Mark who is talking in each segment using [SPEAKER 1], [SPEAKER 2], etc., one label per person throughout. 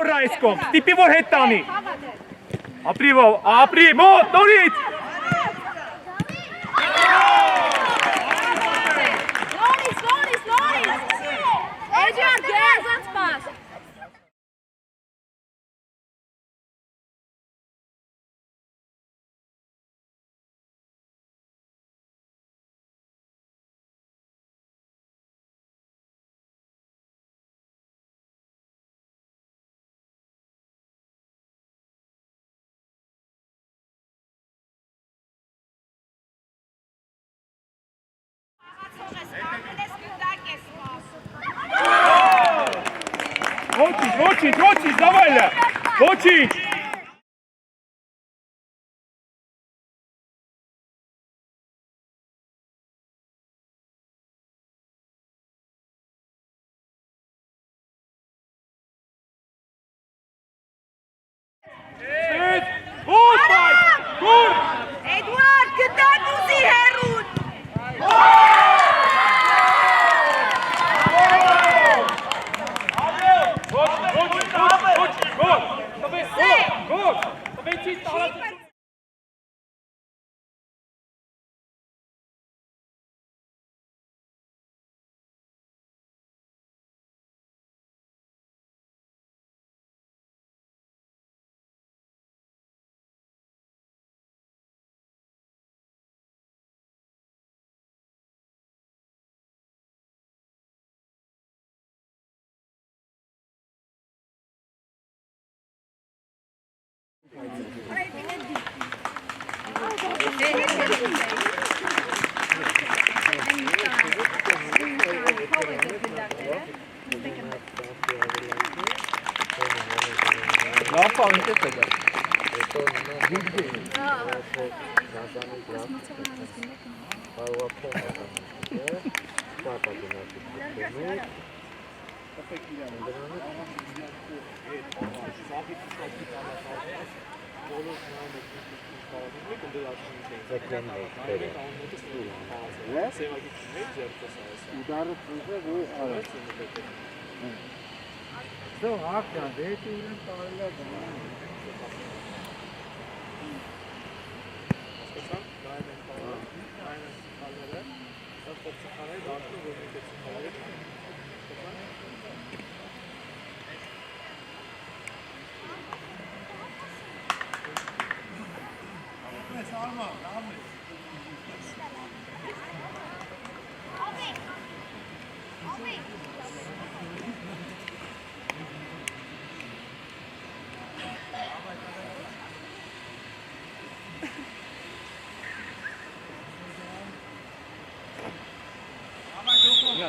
[SPEAKER 1] ֆրա էսկոմ, ստիպի որ հետ տանի։ Ապրի, մոտ, նորից։
[SPEAKER 2] Նորից։ Էջան, գերազանց պաս։
[SPEAKER 1] Ոչինչ, դավայլը, ոչինչ։
[SPEAKER 2] Էդուարդ, գտան ուզի հերուն։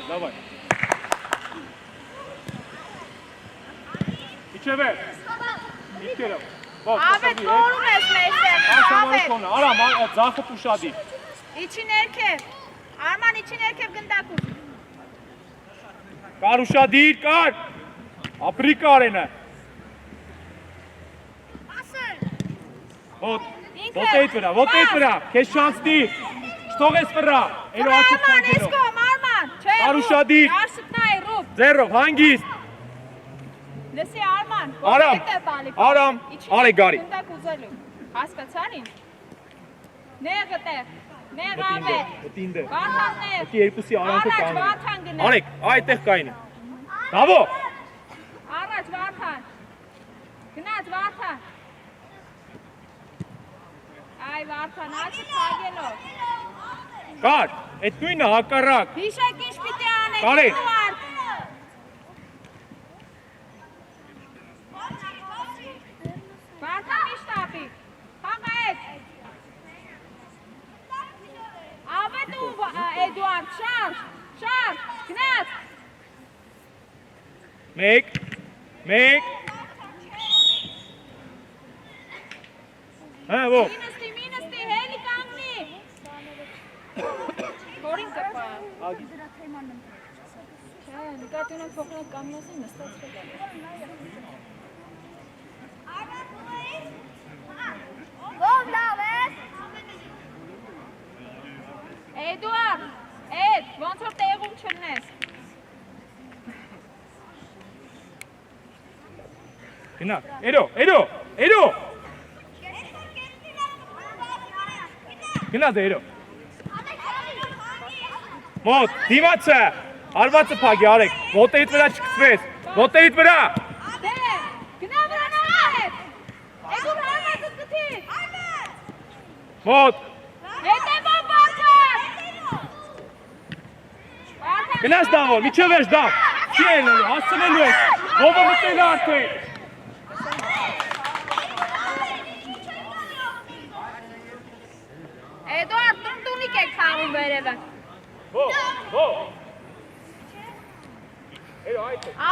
[SPEAKER 1] Давай. İçeri. İçeri.
[SPEAKER 2] Avет, որում ես մեջտեղ։
[SPEAKER 1] Արամ, ձախը ուշադի։
[SPEAKER 2] Իջի ներքև։ Արման իջի ներքև գնդակ ուզի։
[SPEAKER 1] Կար ուշադիր, կար։ Ապրի կարենը։ Вот այդ վրա, քեզ շանս դի։ Չթողես վրա։ Էլո աչուկ
[SPEAKER 2] քանգելով։ Արման, չէ։
[SPEAKER 1] Կար ուշադիր։
[SPEAKER 2] Արշտնայի ռուբ։
[SPEAKER 1] Ձեռով, հանգիստ։
[SPEAKER 2] Լսի Արման,
[SPEAKER 1] Արամ, արի գարի։
[SPEAKER 2] Գնդակ ուզելու, հասկացար ինձ։ Նեղը տեղ, նեղ ավետ, վարդան նեղ, առաջ վարդան գնեղ։
[SPEAKER 1] Անեք, այդտեղ կայինը։ Դավո։
[SPEAKER 2] Առաջ վարդան, գնաց վարդան։ Այ վարդան, աչը թագելով։
[SPEAKER 1] Կար, այդ նույնը հակառակ։
[SPEAKER 2] Հիշեք ինչ պիտի անեք,
[SPEAKER 1] Կարեն։
[SPEAKER 2] Վարդան մի շտապի, հաղա էդ։ Ավետ ու Էդուարդ, շարժ, գնաց։
[SPEAKER 1] Մեկ։ Հա, ո։
[SPEAKER 2] Մինստի, հելի կանգնի։ Հորին կպա։ Չէ, նկատի ունենք փոխնակ կամնասին նստացրել է։ Ով լավ ես։ Էդուարդ, ոնց որ տեղում չլնես։
[SPEAKER 1] Գնա, Էրո։ Գնա դերո։ Մոտ, դիմացը, արվածը փագի արեք, ոտերիդ վրա չկծվես, ոտերիդ վրա։
[SPEAKER 2] Գնա վրան արեք, էգում հարվածը կտի։
[SPEAKER 1] Մոտ։
[SPEAKER 2] Հետևով Վարդան։
[SPEAKER 1] Գնաս դավոր, միջև ես դավ, չի ելնելու, հասցնելու ես, ովը մտել արդեն։
[SPEAKER 2] Էդուարդ, տունտունիկ եք խաղում վերևը։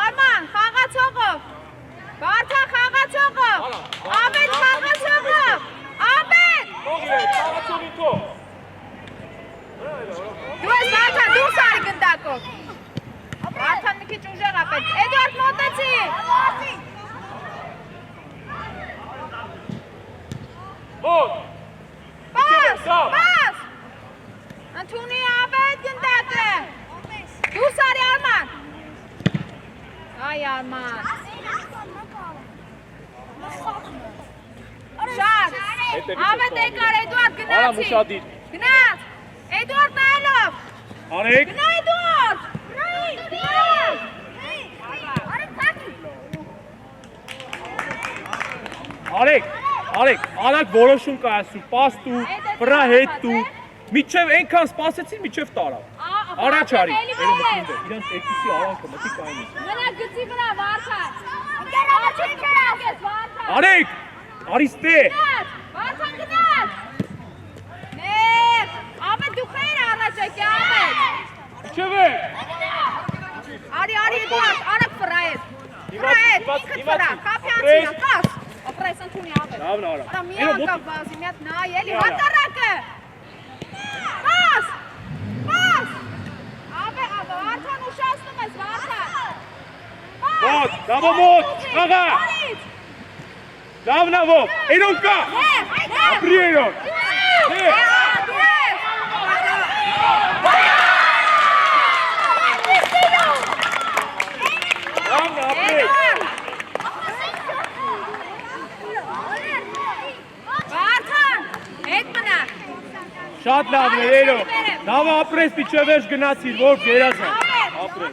[SPEAKER 2] Արման, խաղացողով։ Վարդան խաղացողով։ Աբետ խաղացողով։ Աբետ։ Դու ես Վարդան, դուրս արի գնդակով։ Վարդան մի քիչ ուժեղ ապետ։ Էդուարդ մոտեցի։
[SPEAKER 1] Մոտ։
[SPEAKER 2] Պաս։ Ընդունի Աբետ գնդակը։ Դուրս արի Արման։ Այ Արման։ Շատ։ Աբետ եկար Էդուարդ գնացի։ Գնաց։ Էդուարդ նայելով։
[SPEAKER 1] Արեք։
[SPEAKER 2] Գնա Էդուարդ։
[SPEAKER 1] Արեք, արագ որոշում կայացրու, պաս տու, վրա հետ տու, միջև ենքան սպասեցին, միջև տարավ, առաջ արի, իրանց երկուսի արանքը մտի կայնի։
[SPEAKER 2] Մնա գծի վրա Վարդան։
[SPEAKER 1] Արեք, արիս դե։
[SPEAKER 2] Վարդան գնաց։ Նեղ, Աբետ դու խեր առաջ եկի Աբետ։
[SPEAKER 1] Միջև է։
[SPEAKER 2] Արի Էդուարդ, արագ վրա հետ, ինքդ վրա, կապյանցինա, կաս, ապրես ընդունի Աբետ։
[SPEAKER 1] Լավն արա։
[SPEAKER 2] Արա մի անգամ վազի, մի հատ նայ, էլի հակառակը։ Կաս, Վարդան ուշացնում ես, Վարդան։
[SPEAKER 1] Մոտ, դավո մոտ, աղա։ Լավնավով, Էրոն կա։ Ապրի Էրոն։ Լավն ապրի։
[SPEAKER 2] Վարդան, հետ մնա։
[SPEAKER 1] Շատ լավն է Էրոն։ Դավը ապրես միջև ես գնացիր, որ գերած է։ Ապրես։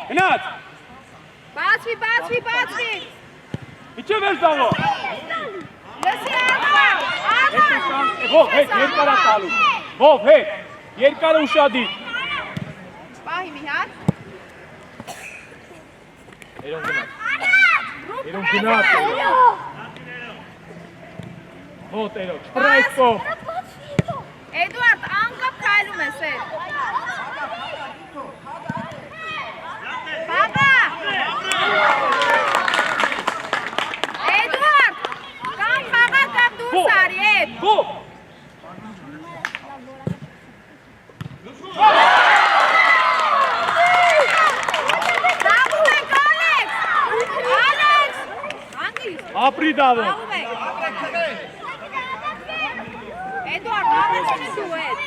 [SPEAKER 1] Գնաց։
[SPEAKER 2] Բացվի։
[SPEAKER 1] Միջև ես դավո։
[SPEAKER 2] Լսի Արման։
[SPEAKER 1] Ով հետ, երկարա տալու։ Ով հետ, երկարը ուշադիր։
[SPEAKER 2] Պահի մի հատ։
[SPEAKER 1] Էրոն գնաց։ Մոտ Էրոն, չպրայսկով։
[SPEAKER 2] Էդուարդ, անգապ քայլում ես էդ։ Բաբա։ Էդուարդ, կամ խաղա կամ դուրս արի էդ։
[SPEAKER 1] Գո։
[SPEAKER 2] Դաղում եք Ալեքս։ Անգիս։
[SPEAKER 1] Ապրի դավը։
[SPEAKER 2] Դաղում եք։ Էդուարդ, առաջինը դու էդ։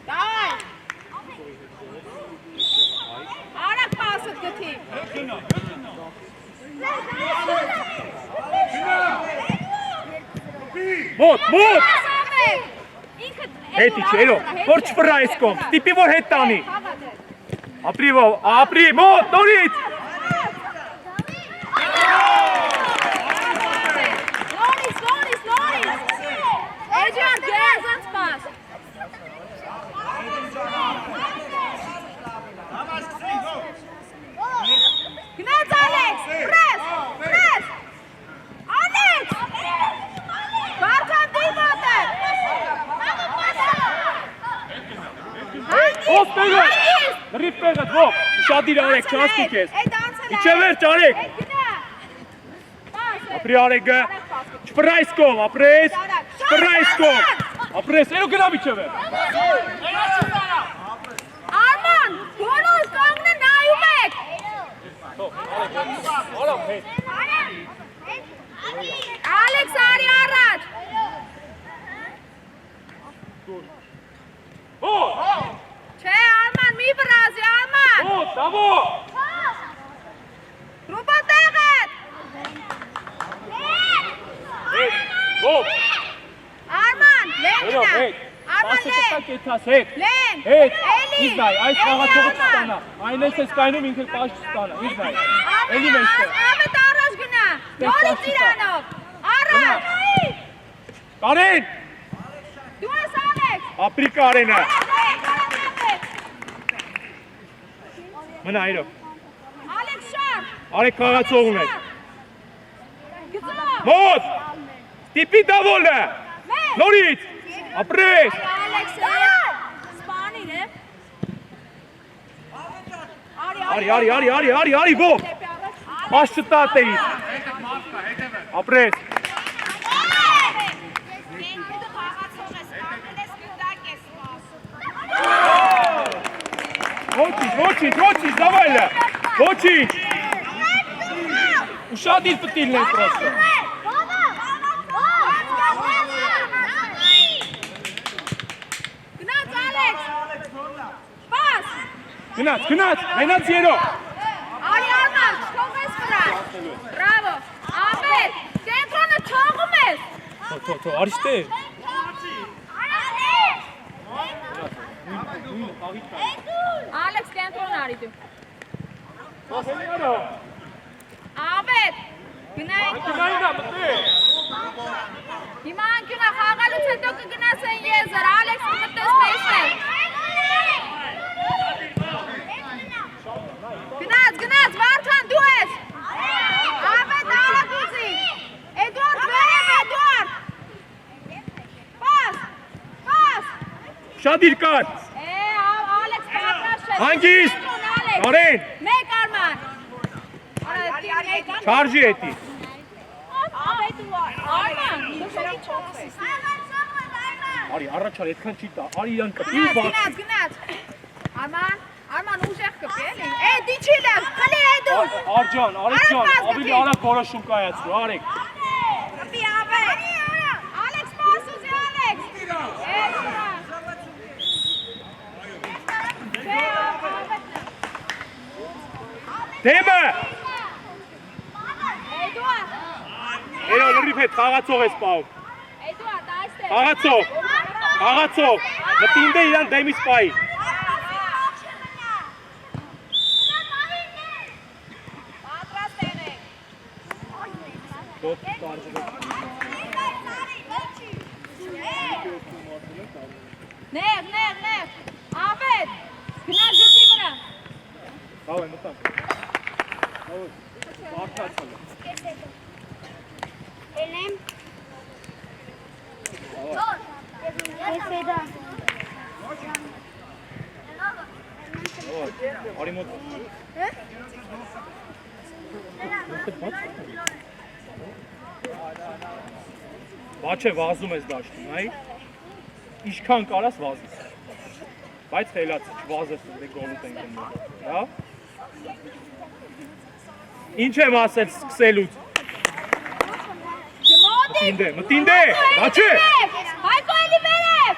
[SPEAKER 2] Դայ։ Արագ պասըտ գթի։
[SPEAKER 1] Մոտ։
[SPEAKER 2] Ինքդ
[SPEAKER 1] Հետ իչ, Էրոն, որ չպրայս կոմ, ստիպի որ հետ տանի։ Ապրի վով, ապրի, մոտ, նորից։
[SPEAKER 2] Նորից։ Էդուարդ, գերազանց պաս։ Գնաց Ալեքս, պրես, Ալեքս, Վարդան դիմոտ է։
[SPEAKER 1] Ով տեղը, նրիվ տեղը, ով, շադիր արեք, չաստիկ ես։ Իչև էր ճարեք։ Ապրի արեգը, չպրայս կոմ, ապրես, չպրայս կոմ, ապրես, էրո գնա իչև էր։
[SPEAKER 2] Արման, բոլոր կողմը նայում եք։
[SPEAKER 1] Արամ հետ։
[SPEAKER 2] Ալեքս արի առաջ։
[SPEAKER 1] Ո՛։
[SPEAKER 2] Չէ, Արման, մի վրազի, Արման։
[SPEAKER 1] Ո՛, դավո։ Ո՞վ։
[SPEAKER 2] Արման, լեն
[SPEAKER 1] Երո,
[SPEAKER 2] գնա։
[SPEAKER 1] հետ։
[SPEAKER 2] Արման
[SPEAKER 1] Պասը
[SPEAKER 2] լեն։
[SPEAKER 1] տա կեթաս, հետ։
[SPEAKER 2] Լեն։
[SPEAKER 1] Հետ։
[SPEAKER 2] Էլի։
[SPEAKER 1] Ինձ նայ, այս խաղացողը
[SPEAKER 2] Էլի,
[SPEAKER 1] չստանա։ Այն ես ես կայնում ինքը պաշ չստանա, ինձ նայ։ Էլի մեջտեղ։
[SPEAKER 2] Ամետ առաջ գնա։ Նորից իրանով։ Առաջ։
[SPEAKER 1] Կարեն։
[SPEAKER 2] Դու ես Ալեքս։
[SPEAKER 1] Ապրի Կարենը։ Մնա այրո։
[SPEAKER 2] Ալեքս շար։
[SPEAKER 1] Արեք խաղացողն է։
[SPEAKER 2] Գծո։
[SPEAKER 1] Մոտ։ Տիպի դավոլը։ Նորից։ Ապրես։
[SPEAKER 2] Ալեքսը։ Սպանին է։
[SPEAKER 1] Արի, ո։ Պաշ չտա տեից։ Ապրես։ Ոչինչ, դավայլը։ Ոչինչ։ Ուշադիր պտիլն են պրոստը։
[SPEAKER 2] Գնաց Ալեքս։ Պաս։
[SPEAKER 1] Գնաց, մենաց երո։
[SPEAKER 2] Արի Արման, չքով ես վրա։ Բրավո։ Ամետ, կենտրոնը չողում ես։
[SPEAKER 1] Թո, արիշտե։
[SPEAKER 2] Ալեքս կենտրոն արի դու։
[SPEAKER 1] Ասելի արա։
[SPEAKER 2] Ամետ, գնայինք։
[SPEAKER 1] Գնայինա, մտի։
[SPEAKER 2] Հիմա անկյունա խաղալուց հետո կգնաս են եզր, Ալեքս կմտես մեջտեղ։ Գնաց, Վարդան դու ես։ Ամետ աղագուզի։ Էդուարդ վերև, Էդուարդ։ Պաս։
[SPEAKER 1] Շադիր կար։
[SPEAKER 2] Ալեքս պատրաստ չէ։
[SPEAKER 1] Հանգիստ։ Կարեն։
[SPEAKER 2] Մեկ Արման։
[SPEAKER 1] Չարժի էտի։
[SPEAKER 2] Արման,
[SPEAKER 1] Արի, առաջար, էտքան չի տա, արի իրան կպի ու բաց։
[SPEAKER 2] գնաց։ Արման ուժեղ կպի էլի։ Էդի չի լավ, խլի էդու։
[SPEAKER 1] Արջան, ավելի արագ որոշում կայացրու, արեք։
[SPEAKER 2] Կպի ավետ։ Ալեքս պասուզի, Ալեքս։
[SPEAKER 1] Դեմը։
[SPEAKER 2] Էդուարդ։
[SPEAKER 1] Երո, լրիվ հետ, խաղացող ես պահում։
[SPEAKER 2] Էդուարդ, այստեղ։
[SPEAKER 1] Խաղացող, մտինդ է իրան դեմից պայի։
[SPEAKER 2] Պատրաստ եղեք։ Նեղ, ավետ, գնար գծի վրա։
[SPEAKER 1] Հավ է, մտամ։ Արդացալ է։
[SPEAKER 3] Elem.
[SPEAKER 1] Արի մոտ։ Բաչ է վազում ես դաշտում, այ։ Իշքան կարաս վազիս։ Բայց խելացի, չվազես, դե գոլուտ ենք ըննում, հա։ Ինչ եմ ասել սկսելուց։ Մտինդ է, բաչ է։
[SPEAKER 2] Հայկո էլի վերև։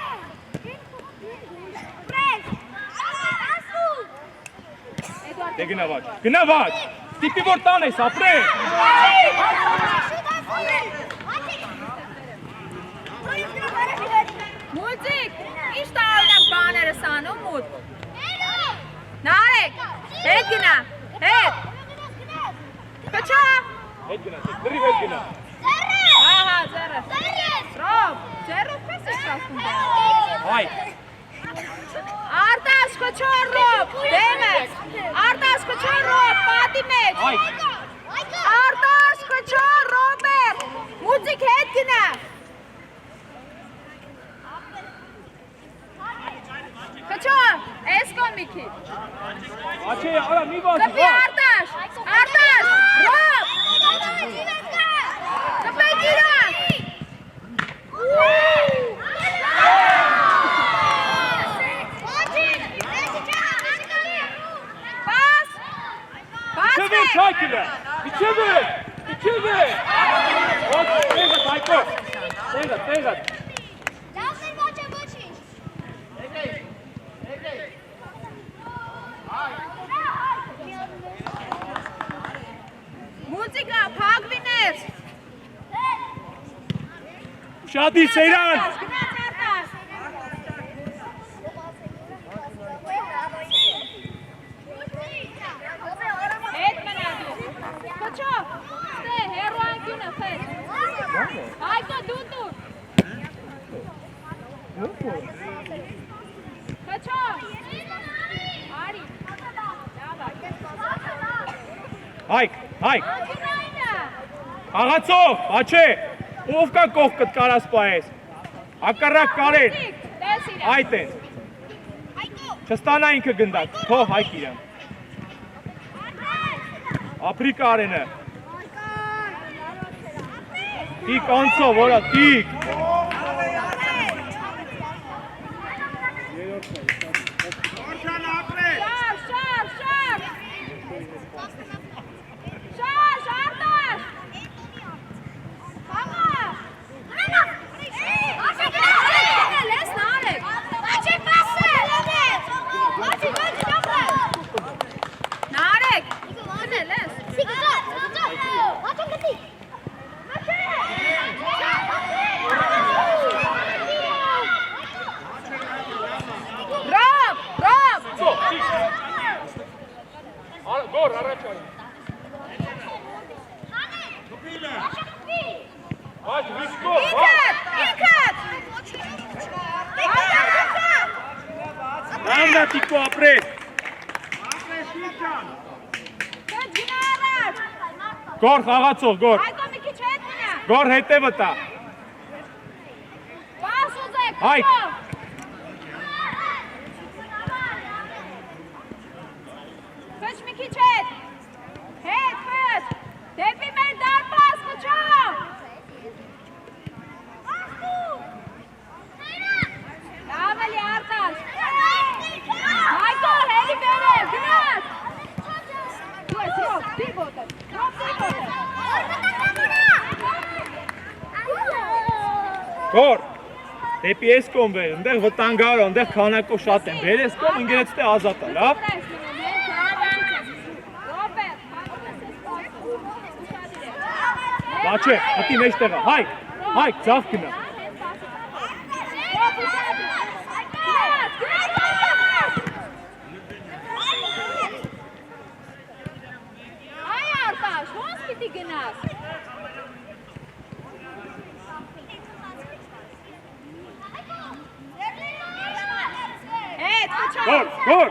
[SPEAKER 1] Դե գնա վաչ, տիպի որ տան ես, ապրե։
[SPEAKER 2] Մուծիկ, ինչ տարօրինակ բաներ ես անում մուտ։ Նարեկ, հետ գնա, հետ։ Կչա։
[SPEAKER 1] Հետ գնա, լրիվ հետ գնա։
[SPEAKER 2] Ահա, ձերը։ Ռոբ, ձերով պես ես ասում դե։
[SPEAKER 1] Հայ։
[SPEAKER 2] Արտաշ կչոր Ռոբ, դեմես։ Արտաշ կչոր Ռոբ, պատի մեջ։
[SPEAKER 1] Հայ։
[SPEAKER 2] Արտաշ կչոր Ռոբեր, մուծիկ հետ գնա։ Կչոր, ես կոն մի քիչ։
[SPEAKER 1] Աչե, արա մի վազի,
[SPEAKER 2] Կպի Արտաշ, Ռոբ։ Կպի գիրան։ Պաս։
[SPEAKER 1] Իչև է, չակիլը, իչև է։ Ոչ, տեղը, հայկո, տեղը։
[SPEAKER 2] Մուզիկա, փակվիներ։
[SPEAKER 1] Շադի Սեյրան։
[SPEAKER 2] Հետ մնադու։ Կոչո, ստե, հերու անկյունը խետ։ Հայկո դու դու։ Կոչո։ Արի։
[SPEAKER 1] Հայք, հայք։ Աղացով, աչե, ով կա կողքդ կարաս պայես։ Ակարակ կարեր, այդ են։ Չստանա ինքը գնդակ, թող հայք իրան։ Ապրի կարենը։ Տիկ անցով, որա, տիկ։ Գոր, առաջ Այդ ռիսկով,
[SPEAKER 2] Ինքդ!
[SPEAKER 1] Ռամնա տիկո ապրես։ Գոր, խաղացող, գոր։
[SPEAKER 2] Հայկո մի քիչ հետ մնա։
[SPEAKER 1] Գոր հետևը տա։
[SPEAKER 2] Պաս ուզեք,
[SPEAKER 1] Հայք։
[SPEAKER 2] կոչո։ Քեչ մի քիչ հետ։ Հետ, հետ։ Դեպի մեր դարպաս, կոչո։ Լավ էլի արտաշ։ Հայկո, հելի բերև, գնաց։ Դու ես ռոբ, դիբոտը, ռոբ դիբոտը։
[SPEAKER 1] Գոր, դեպի ես կոմ վեր, ընդեղ վտանգար, ընդեղ քանակով շատ են, վեր ես կոմ, ինգերեց տե ազատ է, լավ։ Բաչե, հտի մեջ տեղը, հայք, հայք, ձախ գնա։
[SPEAKER 2] Այ արտաշ, ոնց պիտի գնաս։ Հետ, կոչո։
[SPEAKER 1] Գոր, գոր։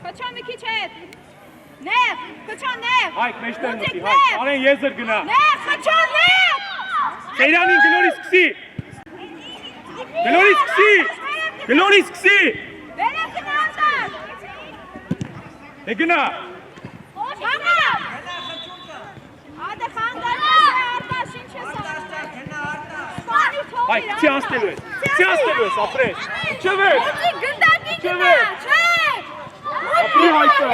[SPEAKER 2] Կոչո մի քիչ հետ։ Նեղ, կոչո նեղ։
[SPEAKER 1] Հայք, մեջ տեղ մտի, հայք, արեն եզր գնա։
[SPEAKER 2] Նեղ, կոչո նեղ։
[SPEAKER 1] Սեյրանին գլորի սկսի։ Գլորի սկսի։ Գլորի սկսի։
[SPEAKER 2] Վերև գնացար։
[SPEAKER 1] Է գնա։
[SPEAKER 2] Համա։ Ադե խանգարված է արտաշ, ինչ ես անում։
[SPEAKER 1] Հայք, քցի անցնելու ես, քցի անցնելու ես, ապրես։ Չվեր։
[SPEAKER 2] Ուծի գնդակի գնա, չէ։
[SPEAKER 1] Ապրի հայքը։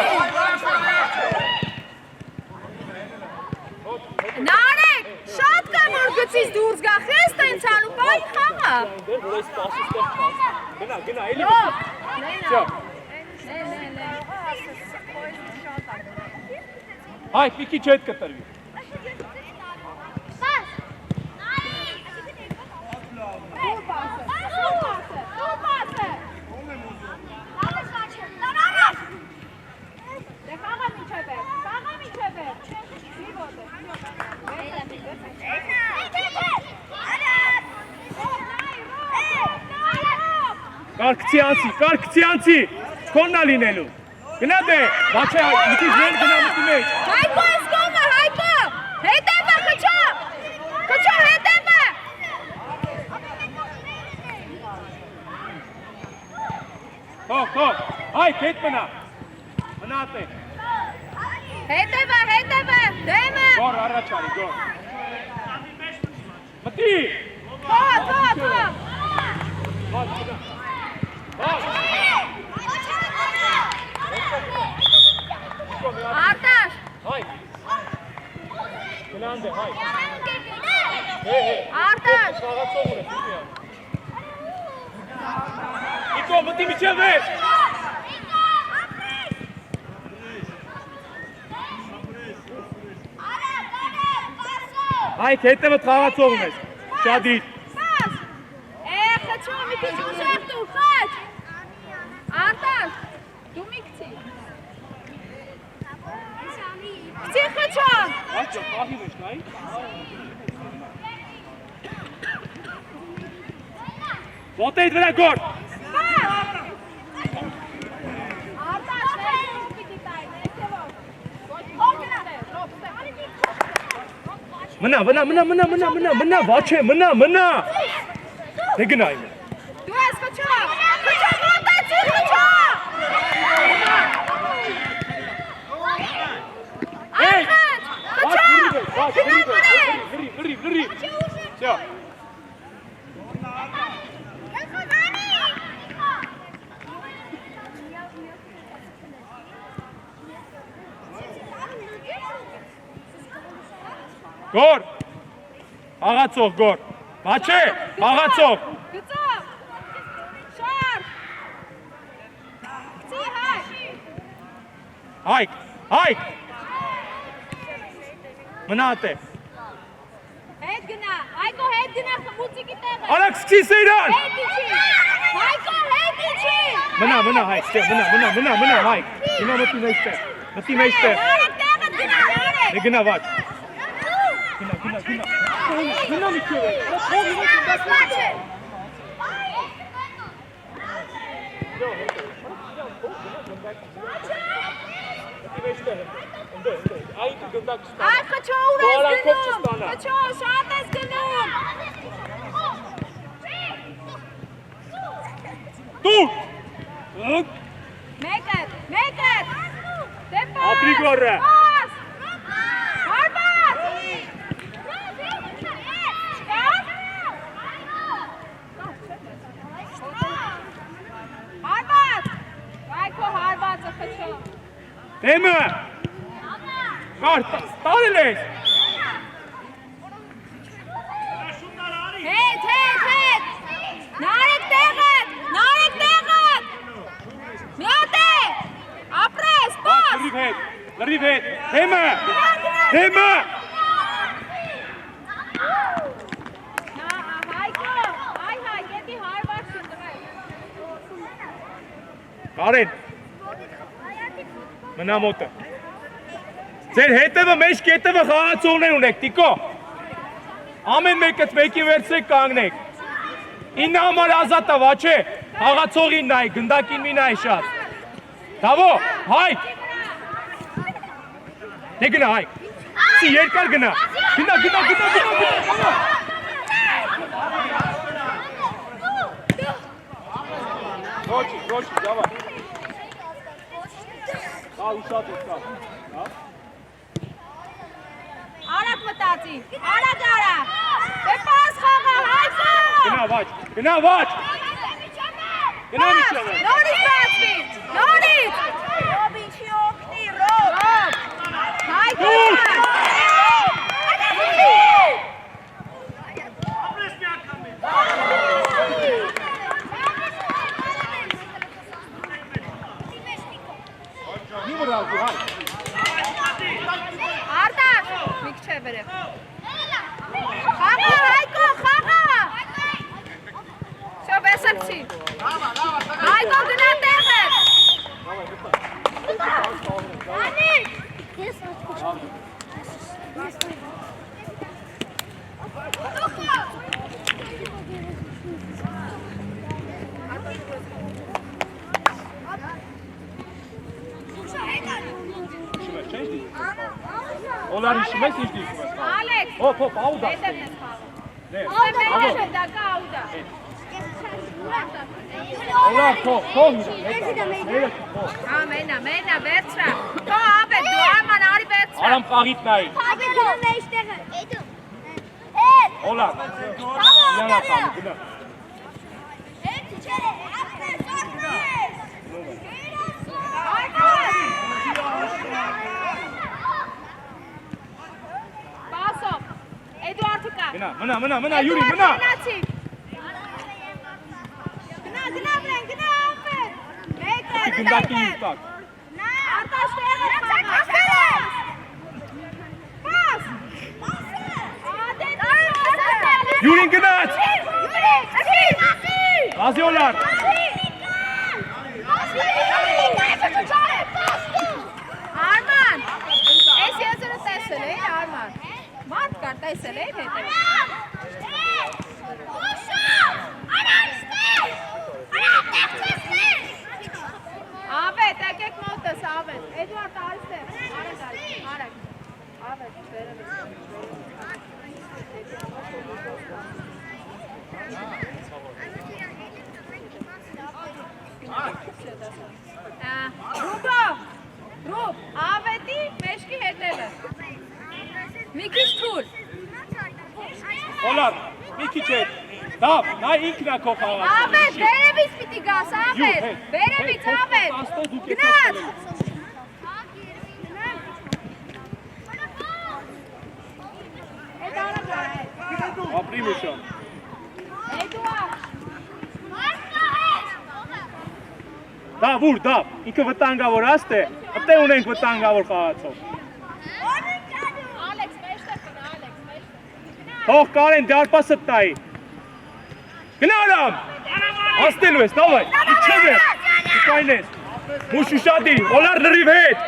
[SPEAKER 2] Նարեկ, շատ կա որ գծից դուրս գա, խեստ են ցանում, բայ խաղա։
[SPEAKER 1] Որ այս պասը ստեղ պաս։ Գնա, գնա, էլի
[SPEAKER 2] Լո,
[SPEAKER 1] մտի։
[SPEAKER 2] լենա։
[SPEAKER 1] Հայք, մի քիչ հետ կտրվի։ Կարգցի անցի, քոննա լինելու։ Գնա դե, բաչե, մի քիչ վեր գնա մտի մեջ։
[SPEAKER 2] Հայկո ես կոմը, Հայկո, հետևը, կչո, հետևը։
[SPEAKER 1] Թող, հայք, հետ մնա։ Մնատ է։
[SPEAKER 2] Հետևը, դեմը։
[SPEAKER 1] Գոր, առաջ արի, գոր։ Մտի։
[SPEAKER 2] Թող։
[SPEAKER 1] Բաց, գնա։
[SPEAKER 2] Արտաշ։
[SPEAKER 1] Հայք։ Գնան դե, հայք։
[SPEAKER 2] Արտաշ։
[SPEAKER 1] Խաղացող ունես, ուզի ան։ Իկո, մտի միջև վեր։ Հայք, հետևը խաղացող ունես, շադիր։
[SPEAKER 2] Խաչո, մի քիչ ուժեղ դու, խաչ։ Արտակ, դու մի քիչ։ Քիչ խաչո։
[SPEAKER 1] Այո, խաղի մեջ նայ։ Ոտեդ վրա գոր։ Մնա, վաչե, մնա։ Դե գնա իմ։
[SPEAKER 2] Դու ես խաչո, ոտեցի խաչո։ Այ խաչ,
[SPEAKER 1] Լրի։ Всё։ Գոր։ Աղացող գոր։ Բաչե, աղացող։
[SPEAKER 2] Գծով։ Շար։ Ցի
[SPEAKER 1] Հայք։ Մնաթե։
[SPEAKER 2] Հետ գնա, Հայկո հետ գնա խմուծիկի տեղը։
[SPEAKER 1] Արագ սկսի Սեյրան։
[SPEAKER 2] Հետ իջի։ Հայկո հետ իջի։
[SPEAKER 1] Մնա Հայկ, ստեղ, մնա Հայկ։ Գնա մտի մեջտեղ։
[SPEAKER 2] Արեք տեղը գնա, արեք։
[SPEAKER 1] Դե գնա վաճ։ Գնա միջով։
[SPEAKER 2] Այ խաչո ուր ես գնում։ Խաչո շատ ես գնում։
[SPEAKER 1] Դու։
[SPEAKER 2] Մեկը։ Դե պաս։
[SPEAKER 1] Ապրի գորը։
[SPEAKER 2] Պաս։ Հարբար։ Հարբար։ Այքո հարբածը խաչո։
[SPEAKER 1] Դեմը։ Կար, տարել ես։
[SPEAKER 2] Հետ։ Նարեք տեղը։ Միատե։ Ապրես, պաս։
[SPEAKER 1] Լրիվ հետ։ Դեմը։
[SPEAKER 2] Հայկո, Հայկ, եդի հարբար շնդրել։
[SPEAKER 1] Կարեն։ Մնա մոտը։ Ձեր հետևը մեջ կետևը խաղացողներ ունեք, տիկո։ Ամեն մեկըց մեկին վերցրեք կանգնեք։ Ինը համար ազատ ավա չէ, խաղացողին նայ, գնդակին մի նայ շատ։ Դավո, Հայկ։ Դե գնա Հայկ։ Սի երկար գնա։ Գնա։ Ռոչի, դավա։ Կալ ու շատ ես կալ։
[SPEAKER 2] Արակ մտածի, արակ արա, դե պաս խաղա, Հայկո։
[SPEAKER 1] Գնա վաճ։
[SPEAKER 2] Նորից բացվի, նորից։ Ռոբ ինչի օգնի, Ռոբ։ Հայկո։ Արտակ, մի քիչ է վերև։ Խաղա, Հայկո, խաղա։ Շո բեսակցի։ Հայկո գնա տեղը։ Անիկ։
[SPEAKER 1] Օլար հիշում ես ինչ դիվում ես։
[SPEAKER 2] Ալեքս։
[SPEAKER 1] Հոպ, աուդա։
[SPEAKER 2] Հետև ես խաղում։ Աուդա, դակա աուդա։
[SPEAKER 1] Օլար, թող իրան։
[SPEAKER 2] Մենա, վերցրա։ Թող ապետ, դու աման արի վերցրա։
[SPEAKER 1] Արամ խաղիտ նայի։
[SPEAKER 3] Ապետ գնում է իշտեղը։
[SPEAKER 1] Օլար։ Իրանա խաղի, գնա։
[SPEAKER 2] Պասով, Էդուարդը կա։
[SPEAKER 1] Մնա, Յուրի, մնա։
[SPEAKER 2] Գնա ապետ։ Մեկը,
[SPEAKER 1] Գնդակի յուտակ։
[SPEAKER 2] Արտաշ տեղը խաղա։ Պաս։
[SPEAKER 1] Յուրին գնաց։
[SPEAKER 2] Յուրի,
[SPEAKER 1] Բազի Օլար։
[SPEAKER 2] Արման, այս եզրը տեսել էի, Արման։ Մարդ կար տեսել էի հետևը։ Ավետ, եկեք մոտս, Ավետ։ Էդուարդ, արիստեղ, արեք, Ավետ, վերևից։ Ռուբ, Ավետի մեջքի հետևը։ Մի քիչ թույլ։
[SPEAKER 1] Օլար, մի քիչ հետ։ Դավ, նա ինքն է քո խաղացել։
[SPEAKER 2] Ավետ, վերևից պիտի գաս, Ավետ։ Վերևից, Ավետ։ Գնաց։
[SPEAKER 1] Ապրի մուշան։
[SPEAKER 2] Էդուարդ։
[SPEAKER 1] Դավ, ուր, դավ, ինքը վտանգավոր աստ է, ըտե ունենք վտանգավոր խաղացող։
[SPEAKER 2] Ալեքս, մեջտեղ կնա, Ալեքս, մեջտեղ։
[SPEAKER 1] Թող կարեն դարպասը տայի։ Գնա Արամ, աստելու ես, դավայ, իչև է, շուկայն ես, մուշ ուշադի, Օլար լրիվ հետ։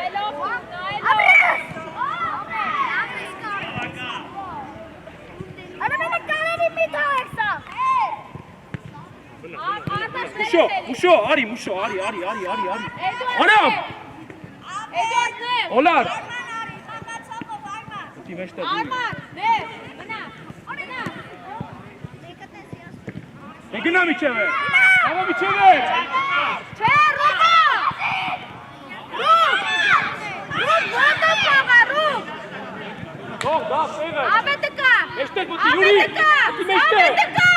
[SPEAKER 1] Մուշո, արի, մուշո, արի, Արամ,
[SPEAKER 2] Էդուարդ, նեղ։
[SPEAKER 1] Օլար։ Ուտի մեջտեղ դուրի։
[SPEAKER 2] Արման, նեղ,
[SPEAKER 1] Գնա միջև է, համա միջև է։
[SPEAKER 2] Չէ, Ռուբա։ Ռուբ, ոտը փողա, Ռուբ։
[SPEAKER 1] Թող, դավ, տեղը։
[SPEAKER 2] Ավետը կա։
[SPEAKER 1] Մեջտեղ ուտի, Յուրի, ուտի մեջտեղ։
[SPEAKER 2] Ավետը կա։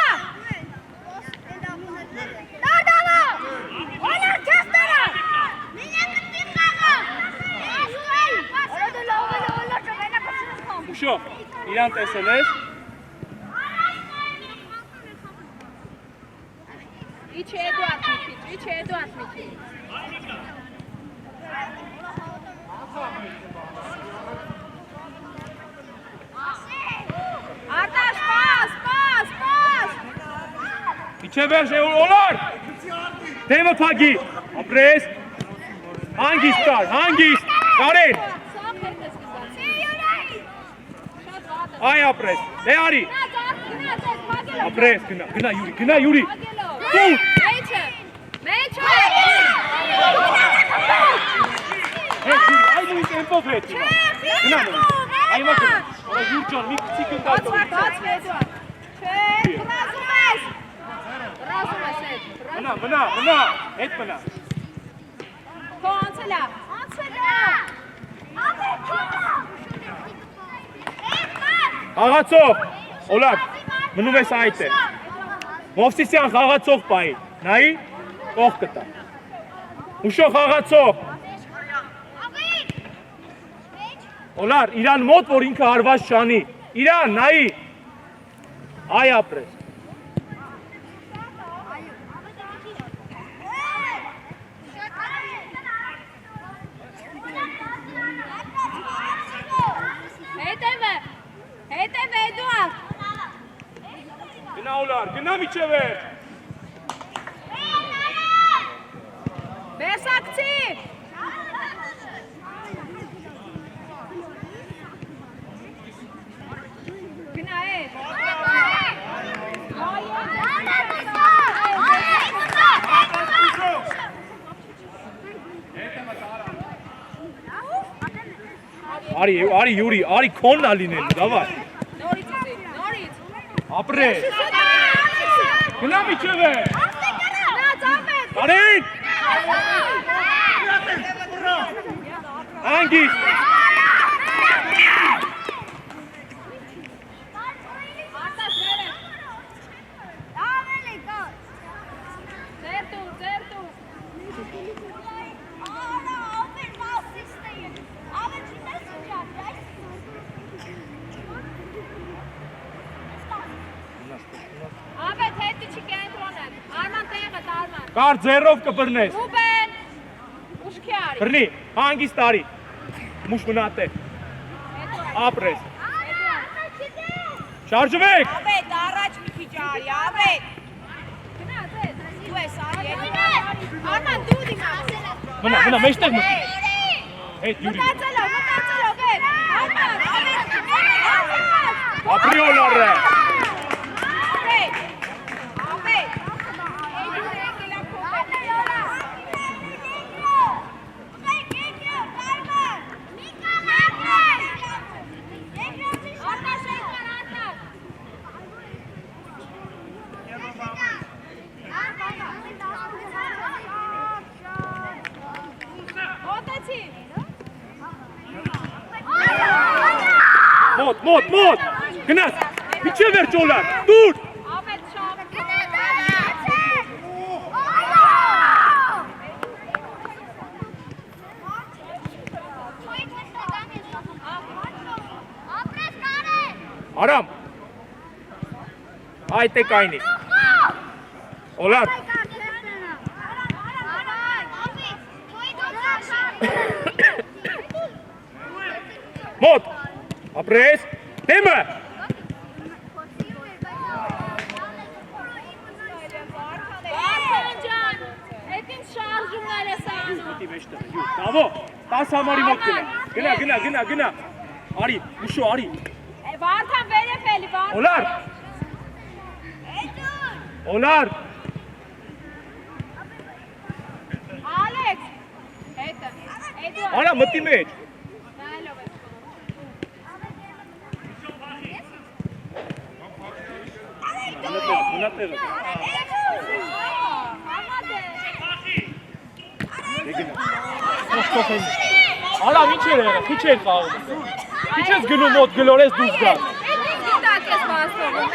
[SPEAKER 2] Դադալո, Օլար քեզ տարա։
[SPEAKER 1] Մուշո, իրան տեսել ես։
[SPEAKER 2] Իչի Էդուարդ մի քիչ, իչի Էդուարդ մի քիչ։ Արտաշ, պաս։
[SPEAKER 1] Իչև է, Օլար։ Դեմը պագի, ապրես։ Հանգիստ կար, հանգիստ, կարեն։
[SPEAKER 2] Սաղ հետ ես գզած։ Շատ վատ է։
[SPEAKER 1] Այ ապրես, դե արի։
[SPEAKER 2] Գնաց, փագելով։
[SPEAKER 1] Ապրես, գնա Յուրի։
[SPEAKER 2] Փագելով։ Մեջը։
[SPEAKER 1] Այ նույն տեմպով հետ։ Գնա, այ մակը, Յուր ջան, մի քիչ կնդալ տող։
[SPEAKER 2] Բաց Էդուարդ։ Չէ, ռազում ես հետ։
[SPEAKER 1] Մնա, հետ մնա։
[SPEAKER 2] Քո անցելա։
[SPEAKER 1] Խաղացող, Օլար, մնում ես այդ է։ Մովսիսյան խաղացող պայի, նայի, կող կտա։ Ուշո խաղացող։ Օլար, իրան մոտ, որ ինքը հարված շանի։ Իրան, նայի։ Այ ապրես։
[SPEAKER 2] Հետև Էդուարդ։
[SPEAKER 1] Գնա Օլար, գնա միջև է։
[SPEAKER 2] Բեսակցի։ Գնա Էդ։
[SPEAKER 1] Արի Յուրի, արի քոնն ա լինելու, դավայ։
[SPEAKER 2] Նորից ուզի, նորից։
[SPEAKER 1] Ապրես։ Գնա միջև է։
[SPEAKER 2] Գնաց Ավետ։
[SPEAKER 1] Կարեն։ Հանգիստ։
[SPEAKER 2] Արտաշ վերև։ Ձերտու։ Ավետ հետի չի կենտրոնել։ Արման տեղը Արման։
[SPEAKER 1] Կար ձեռով կբռնես։
[SPEAKER 2] Ռուբեն։ Ուշքի արի։
[SPEAKER 1] Բռնի, հանգիստ արի։ Մուշ մնատե։ Ապրես։ Շարժվեք։
[SPEAKER 3] Ավետ, առաջ մի քիչ արի, Ավետ։
[SPEAKER 2] Գնաց Էդ։ Arman դու դիմա։
[SPEAKER 1] Մնա, մեջտեղ մտի։ Հետ Յուրի։
[SPEAKER 2] Մտածելով, բեր։ Arman,
[SPEAKER 1] ապրի Օլարը։ Մոտ, գնաց, միջև վերջ Օլար, դուր։ Արամ, այդ է կայնի, Օլար, մոտ, ապրես, դեմը, Bravo, 10 համարի մոտ գնա, արի, ուշո, արի,
[SPEAKER 2] Վարդան վերև էլի, Վարդան
[SPEAKER 1] Օլար
[SPEAKER 2] Ալեքս հետը
[SPEAKER 1] Արա մտի մեջ
[SPEAKER 2] նայելով է
[SPEAKER 1] Մնատեղը Արամ ինչ էր եղել, քիչ էր խաղում Քիչ ես գնում մոտ գլորես դուս գար
[SPEAKER 2] Դակ ես բաստողում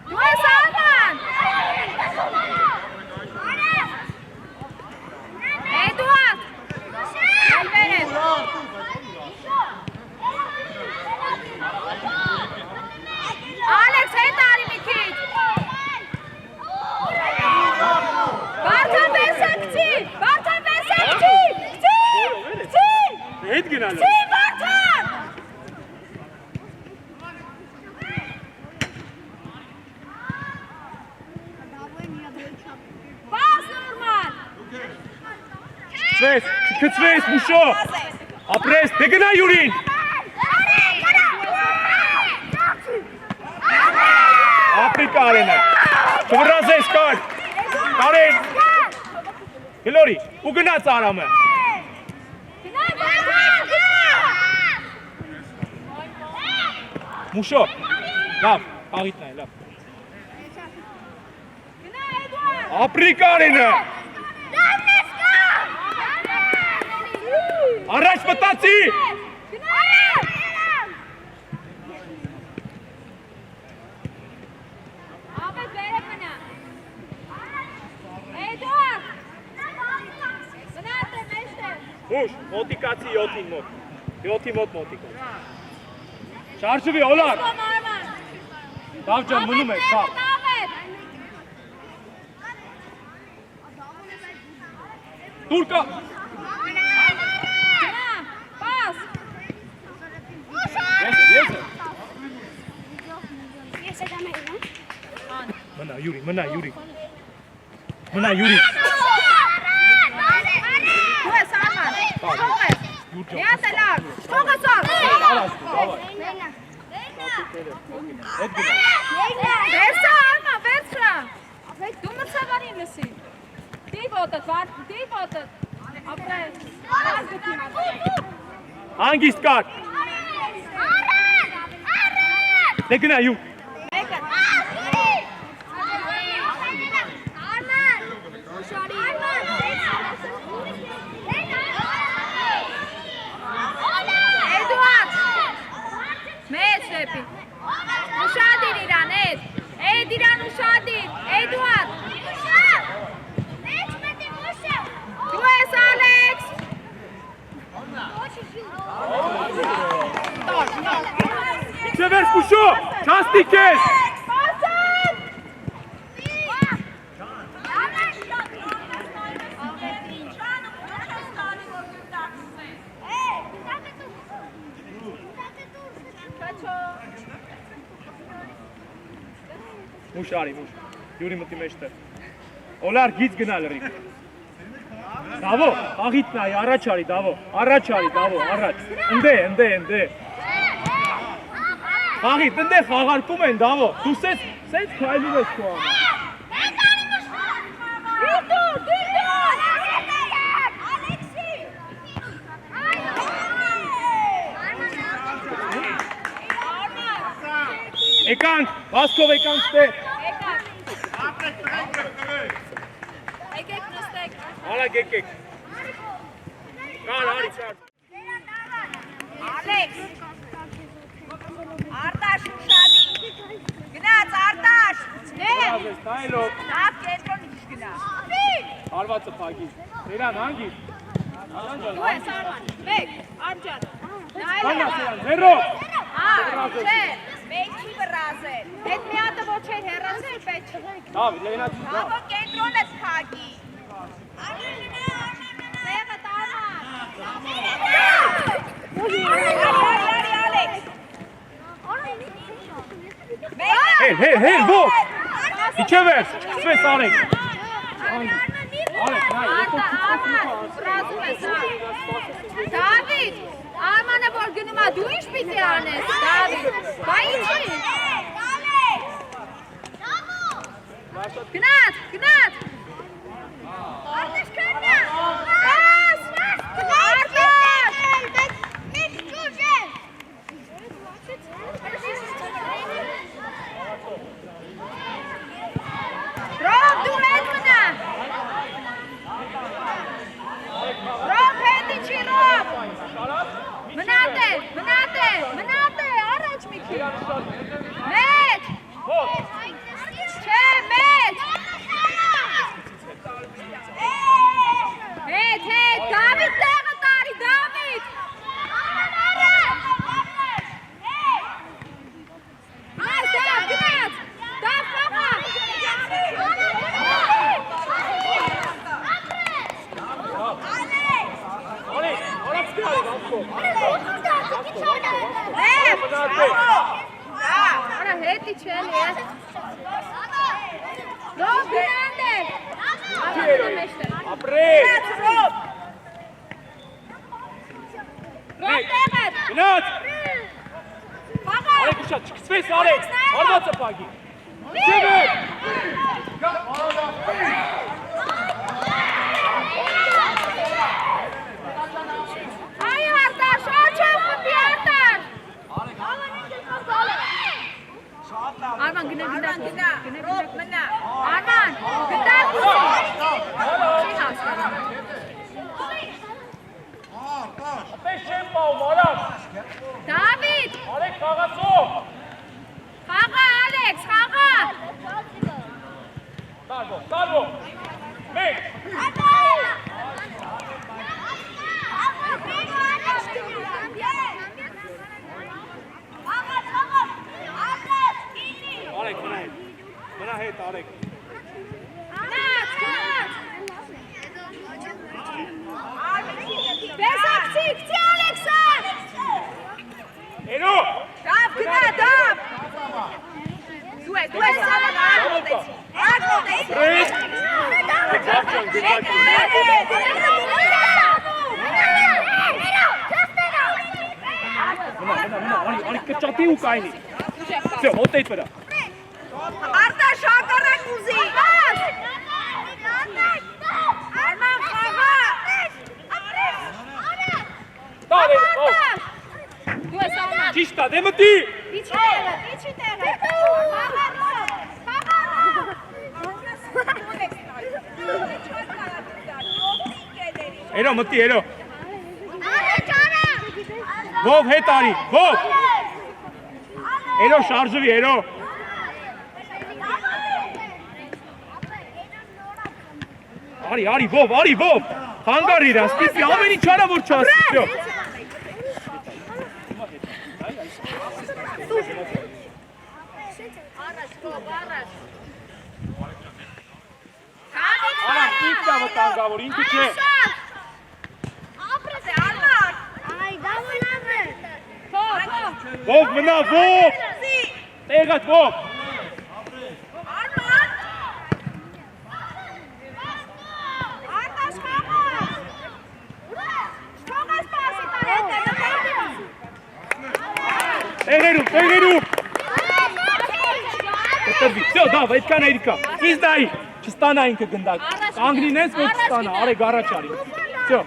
[SPEAKER 2] Դու ես Արման Էդուարդ Ալվերև Ալեքս հետ արի մի քիչ Վարդան վերսակցի
[SPEAKER 1] Հետ գնալը
[SPEAKER 2] Չի Վարդան Բաս նորմալ
[SPEAKER 1] Կծվես, մուշո Ապրես, դե գնա յուրին Ապրի կարենը Չվրազես կար Կարեն Գլորի, ու գնաց արամը Մուշո, լավ, աղիտ նայ, լավ Ապրի կարենը Առաջ մտացի Ուշ, մոտիկացի 7-ին մոտ 7-ի մոտ մոտիկացի Շարժվի, Օլար Դավ ջան, մնում եք, դավ Դուր կա
[SPEAKER 2] Պաս
[SPEAKER 1] Մնա յուրի Մնա յուրի
[SPEAKER 2] Դու ես Արման Շող ես Միատ է լավ Շող ես ով Վերսա Արման վերսրա Դու մրցավարին լսի Դիվոտըտ ապրես
[SPEAKER 1] Հանգիստ կար Դե գնա յուր
[SPEAKER 2] Մեծ շեպի Ուշադիր իրան Էդ իրան ուշադիր Էդուարդ Դու ես Ալեքս
[SPEAKER 1] Չևերս պուշո, չաստիկ ես Մուշ արի, մուշ։ Յուրի մտի մեջտեղ։ Օլար գից գնալ լրիվ։ Դավո, աղիտ նայ, առաջ արի, դավո, առաջ, առաջ։ Ընդե։ Աղիտ, ընդե խաղարկում են, դավո։ Դու սենց քայլում ես քո անում։ Եկանք, վասկով եկանք ստեղ։
[SPEAKER 2] Եկեք նստեք։
[SPEAKER 1] Արագ եկեք։ Կար, արի, կար։
[SPEAKER 2] Ալեքս։ Արտաշ ուշադի։ Գնաց, Արտաշ։
[SPEAKER 1] Լավ ես, նայելով։
[SPEAKER 2] Լավ կենտրոնի ճիշտ գնա։
[SPEAKER 1] Արվածը պագի։ Սերան, հանգի։
[SPEAKER 2] Դու ես Արման, մեկ, Արջան։
[SPEAKER 1] Հանա Սերան, հերո։
[SPEAKER 2] Չէ, մեջի վրազել։ Այդ մի հատը ոչ էր հեռացել, պետք չէ։
[SPEAKER 1] Լավ, լենացի, լավ։
[SPEAKER 2] Ահա կենտրոնը թագի։ Տեղը տարան։
[SPEAKER 1] Հեր, ո՞վ։ Իջև ես, սկսվես արեք։ Արեք, նայ,
[SPEAKER 2] Դավիթ, Արմանը որ գնում է, դու ինչ պիտի անես, Դավիթ, բա ինչի։ Գնաց։ Արտաշ կնա։ Ռոբ, դու հետ մնա։ Ռոբ հետի չի, Ռոբ։ Մնաթե, առաջ մի քիչ։ Մեջ։ Չէ, մեջ։ Հետ, Դավիթ տեղը տարի, Դավիթ։ Գնաց, Դավ խաղա։ Արա հետի չել ես։ Ռոբ գնանդ է։
[SPEAKER 1] Ապրեք։
[SPEAKER 2] Ռոբ տեղը։
[SPEAKER 1] Գնաց։
[SPEAKER 2] Խաղա։
[SPEAKER 1] Արեք ուշად, չկցվես արեք, արվածը պագի։ Իջև ես։
[SPEAKER 2] Այ Արտաշ, աչավ խմբի Արտաշ։ Արման գնա, Ռոբ մնա։ Արման, գտակ ուզի։ Չի հասկանում։
[SPEAKER 1] Ապես չեմ պահում, արակ։
[SPEAKER 2] Դավիթ,
[SPEAKER 1] Արեք խաղացով։
[SPEAKER 2] խաղա Ալեքս, խաղա։
[SPEAKER 1] Տարվո։ Մեկ։ Արեք, մնա հետ, արեք։
[SPEAKER 2] Բեսակցիկ, ծի Ալեքսա։
[SPEAKER 1] Էրո։
[SPEAKER 2] Դավ գնա, դավ։ Դու ես Արման արտոտեցի։
[SPEAKER 1] Պրեկ։ Մնա, արի կճատի ու կայնի։ Սյո, մոտեյտ վրա։
[SPEAKER 2] Արտաշ հակառակ ուզի։ Արման խաղա։
[SPEAKER 1] Տարե,
[SPEAKER 2] Դու ես Արման։
[SPEAKER 1] ճիշտ է, դե մտի։
[SPEAKER 2] Իչի տեղը։
[SPEAKER 1] Էրո, մտի, էրո։ Ով հետ արի, ով։ Էրո, շարժվի, էրո։ Արի, ով։ Հանգար իրան, ստիպի, ամեն ինչ արա, որ չասի, սյո։ Արա, ինքն է վտանգավոր, ինքը չէ։ Ով մնա, ով։ Տեղդ, ով։ Տեղերում։ Կտրվի, всё, դավ, այդքան այդքան։ Ինձ նայի, չստանա ինքը գնդակ։ Կանգնինես, որ չստանա, արեք առաջ արի։ Всё։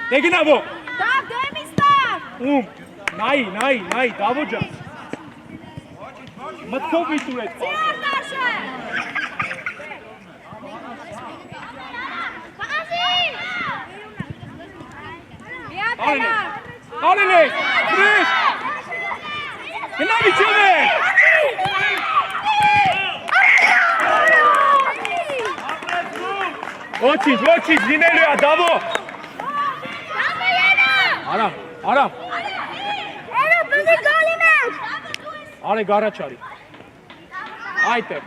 [SPEAKER 1] Դե գնա ո։
[SPEAKER 2] Դավ դեմի ստար։
[SPEAKER 1] Ում, նայի, դավո ջան։ Մտքով մի տուր այդ պասը։ Արելես, վրես։ Գնա միջև է։ Ոչինչ, լինելու է, դավո։ Արամ։ Արեք առաջ արի։ Այդ է։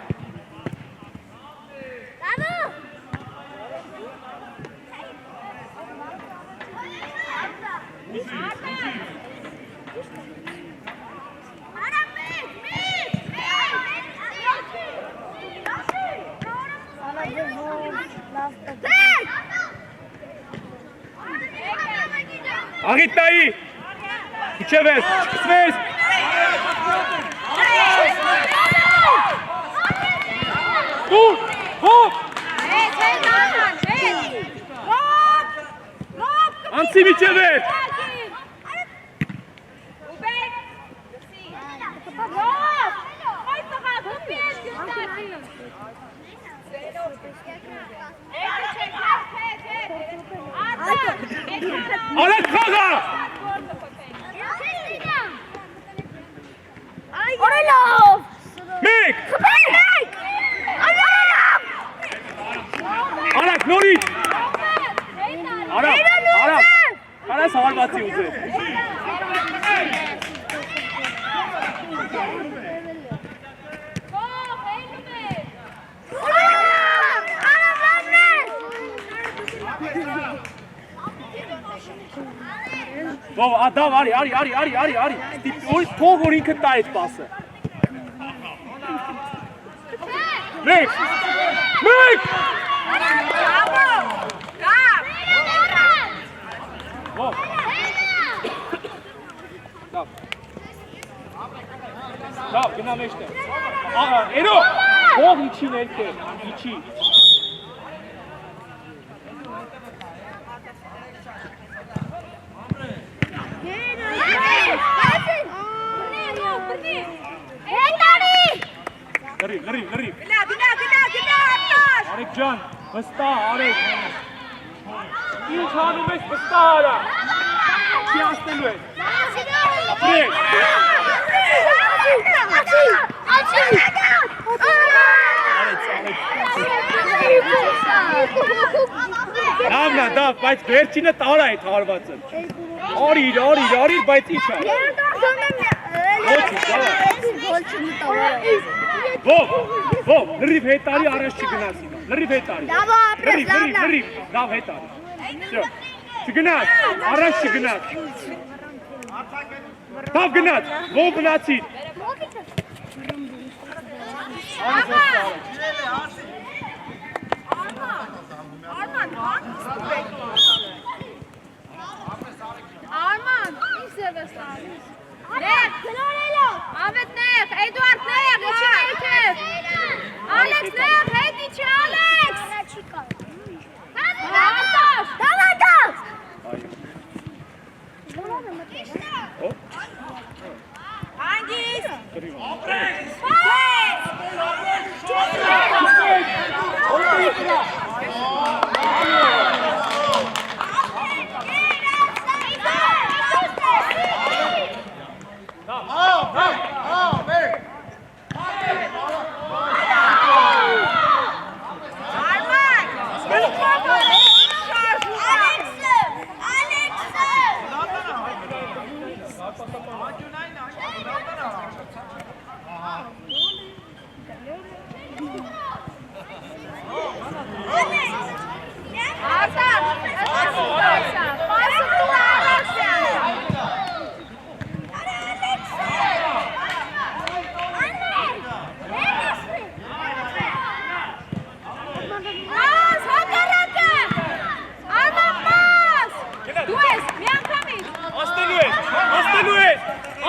[SPEAKER 1] Աղիտնայի, իչև ես, սկսվես։ Դուր, հոպ։ Անցի միջև ես։ Արեք խաղա։ Մեկ։ Արեք նորից։ Արամ։ Կարաս հարվածի ուզես։ Դավ արի, թող որ ինքը տա այդ պասը։ Մեկ։ Դավ, գնա մեջտեղ։ Էրո, թող իչի ներքև, իչի։ Լրիվ։ Արեք ջան, վստահ արեք։ Ինչ անում ես վստահ արա։ Չի ասնելու ես։ Ապրեք։ Լավն է, դավ, բայց վերջինը տարա այդ հարվածը։ Արիր, բայց ինչ ա։ Ով, լրիվ հետարի առաջ չգնաս հիմա, լրիվ հետարի։ Լրիվ, դավ հետարի։ Չգնաս, առաջ չգնաս։ Դավ գնաց, ով գնացին։
[SPEAKER 2] Arman, ինչ սերվես տալիս։ Նեղ, Ավետ նեղ, Էդուարդ նեղ, իչի ներքև։ Ալեքս նեղ, հետ իչի Ալեքս։ Դավատաշ։ Հանգիս։ Հանգիս։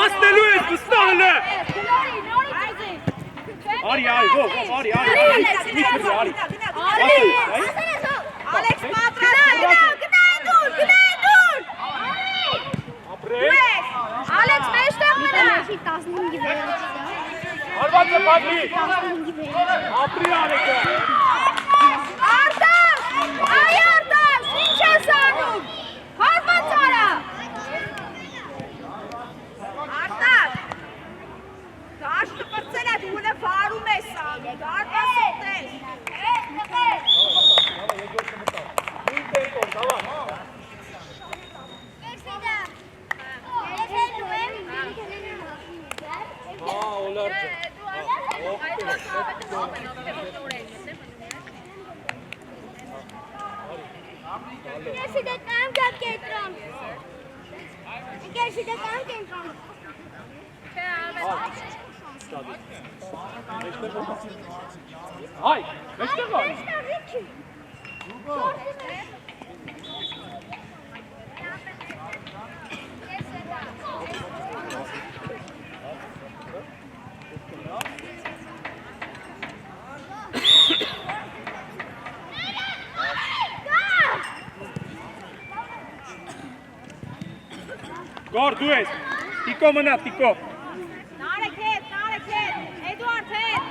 [SPEAKER 1] Ասնելու ես վստահել է։
[SPEAKER 2] Նորից ուզի։
[SPEAKER 1] Արի, ո, արի։
[SPEAKER 3] Ալեքս պատրաստ։ Գնա դուր։
[SPEAKER 1] Ապրես։
[SPEAKER 2] Ալեքս մեջտեղ մնա։
[SPEAKER 4] 15-ի վեր։
[SPEAKER 1] Արվածը պատի։
[SPEAKER 4] 15-ի վեր։
[SPEAKER 1] Ապրի Արեգը։
[SPEAKER 2] Արտաշ, այ Արտաշ, ինչ ես անում։ Հարված արա։
[SPEAKER 3] Արտակ։ Դաշտը պրծել է դու ունը վարում ես անում, դարպաս ուտես։
[SPEAKER 1] Հայ, մեջտեղ արի։ Գոր դու ես, տիկո մնա, տիկո։
[SPEAKER 3] Նարեկ հետ, Էդուարդ հետ։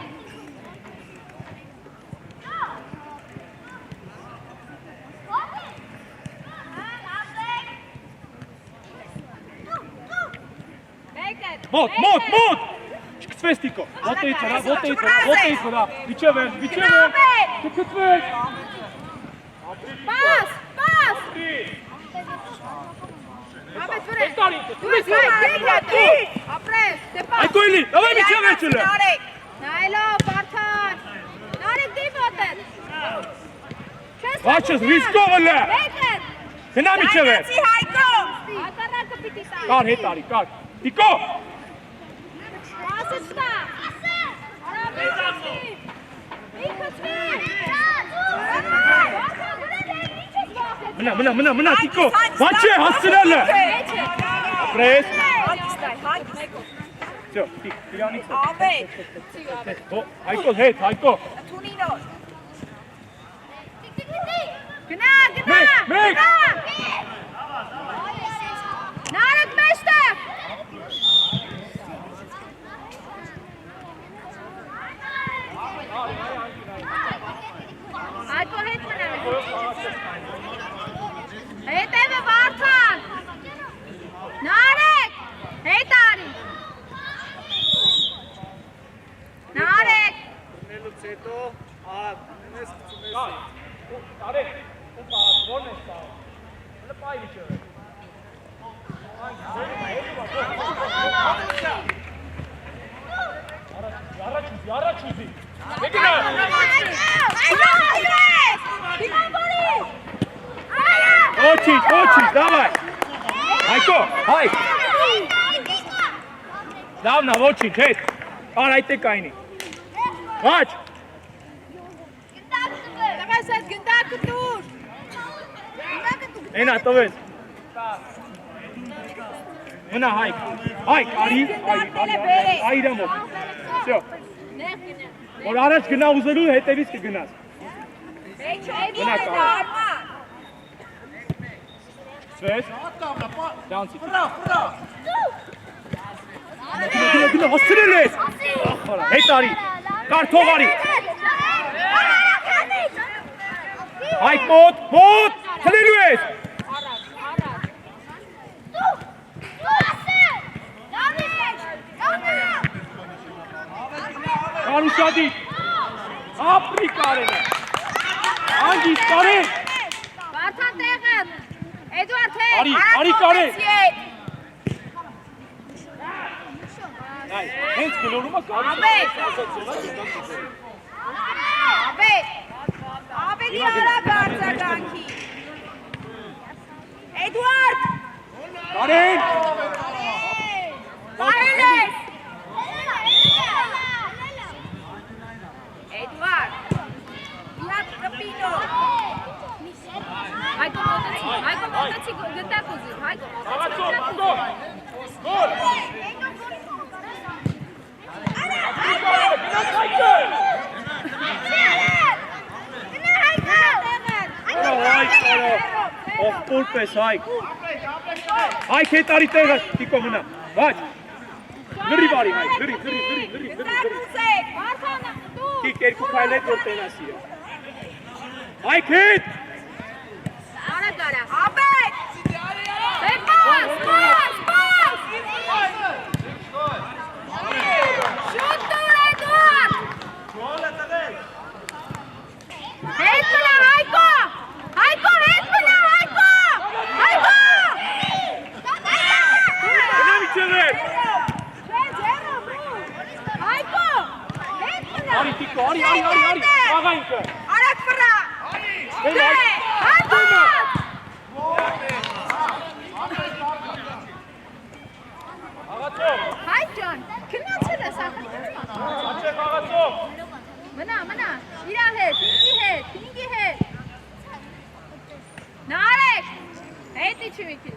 [SPEAKER 1] Մոտ, չկծվես տիկո, ոտեից վրա, վիչև էր, չկծվես։
[SPEAKER 2] Պաս։
[SPEAKER 3] Ապրես, դեպա։
[SPEAKER 1] Այ կոյլի, դավայ միչև է չլը։
[SPEAKER 2] Նայլով, Վարդան։ Նարեկ դի ոտել։
[SPEAKER 1] Վաչս, ռիսկով է։
[SPEAKER 2] Բեկեր։
[SPEAKER 1] Գնա միչև է։
[SPEAKER 3] Դայնացի Հայկո։
[SPEAKER 2] Ականակը պիտի տա։
[SPEAKER 1] Կար հետ արի, կար։ Տիկո։
[SPEAKER 2] Պասը չտա։ Արաբի։
[SPEAKER 1] Մնա, տիկո։ Վաչ է, հասցրել է։ Ապրես։ Всё, տիկ, իրանից։
[SPEAKER 3] Ավետ։
[SPEAKER 1] Հայկո հետ, Հայկո։
[SPEAKER 3] Թունինոր։
[SPEAKER 2] Գնա։
[SPEAKER 1] Մեկ։
[SPEAKER 2] Նարեկ մեջտեղ։ Այդո հետ մնա։ Հետևը Վարդան։ Նարեկ, հետ արի։ Նարեկ։
[SPEAKER 5] Նելուց հետո ես կծում
[SPEAKER 1] Արեք, ո՞րն է ստա։ Հələ պայ միջը։ Առաջ ուզի։ Եկնա։ Ոչինչ, դավայ։ Հայկո, հայ։ Լավնա, ոչինչ, հետ։ Ար այդ է կայնի։ Ոչ։
[SPEAKER 2] Տղես այդ գնդակը դուր։
[SPEAKER 1] Էնա, տվես։ Մնա հայք, արի, այրը մոտ։ Всё։ Որ առաջ գնա ուզելու, հետևից կգնաս։ Մնա կարի։ Սվես։ Դանցի։ Գնա, հասցրել ես։ Հետ արի, կարթող արի։ Հայք մոտ, խլելու ես։ Կարուշադի, ապրի կարեն է, անգիս կարեն։
[SPEAKER 2] Վարդան տեղը, Էդուարդ հետ։
[SPEAKER 1] Արի կարեն։ Հենց գլորումը
[SPEAKER 3] Ավետի արագ արձագանքի։ Էդուարդ։
[SPEAKER 1] Կարեն։
[SPEAKER 3] Պահել ես։ Էդուարդ։ Իհատ կպինո։
[SPEAKER 2] Հայկո մոտեցի գտակ ուզի, Հայկո մոտեցի
[SPEAKER 1] Աղացո,
[SPEAKER 2] գտակ
[SPEAKER 1] գոլ։ Գոլ։ Ողբոր պես Հայկ։ Հայկ հետ արի տեղը, Տիկո մնա։ Վաճ։ Լրիվ արի Հայկ, լրիվ։ Տիկ երկու քայլ հետ որ տենասի է։ Հայկ հետ։
[SPEAKER 3] Արա գարա, ապետ։ Շուտ տուր Էդուարդ։ Հետ մնա Հայկո։ Հայկո հետ մնա Հայկո։ Հայկո։
[SPEAKER 1] Գնա միջև հետ։
[SPEAKER 3] Հայկո։ Հետ մնա։
[SPEAKER 1] Արի Տիկո, արի։ Աղա ինքը։
[SPEAKER 3] Արակ վրա։ Հայկո։
[SPEAKER 1] Աղացո։
[SPEAKER 2] Հայկ ջան, քննացել ես
[SPEAKER 1] Աչեք աղացո։
[SPEAKER 2] Մնա, իրա հետ, ինգի հետ Նարեք, հետի չվիքի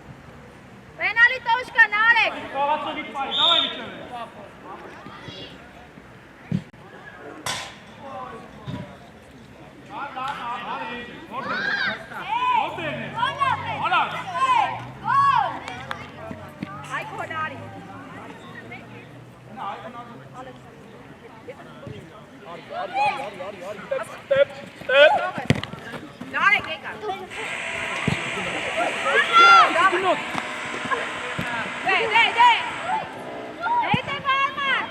[SPEAKER 2] Պենալի տոշկա, նարեք
[SPEAKER 1] Աղացո դիպայի, դավայ միջև հետ։
[SPEAKER 3] Հայկո նարի։
[SPEAKER 1] Ստեպ։
[SPEAKER 3] Նարեք եկա։ Դե։ Հետ է բարման։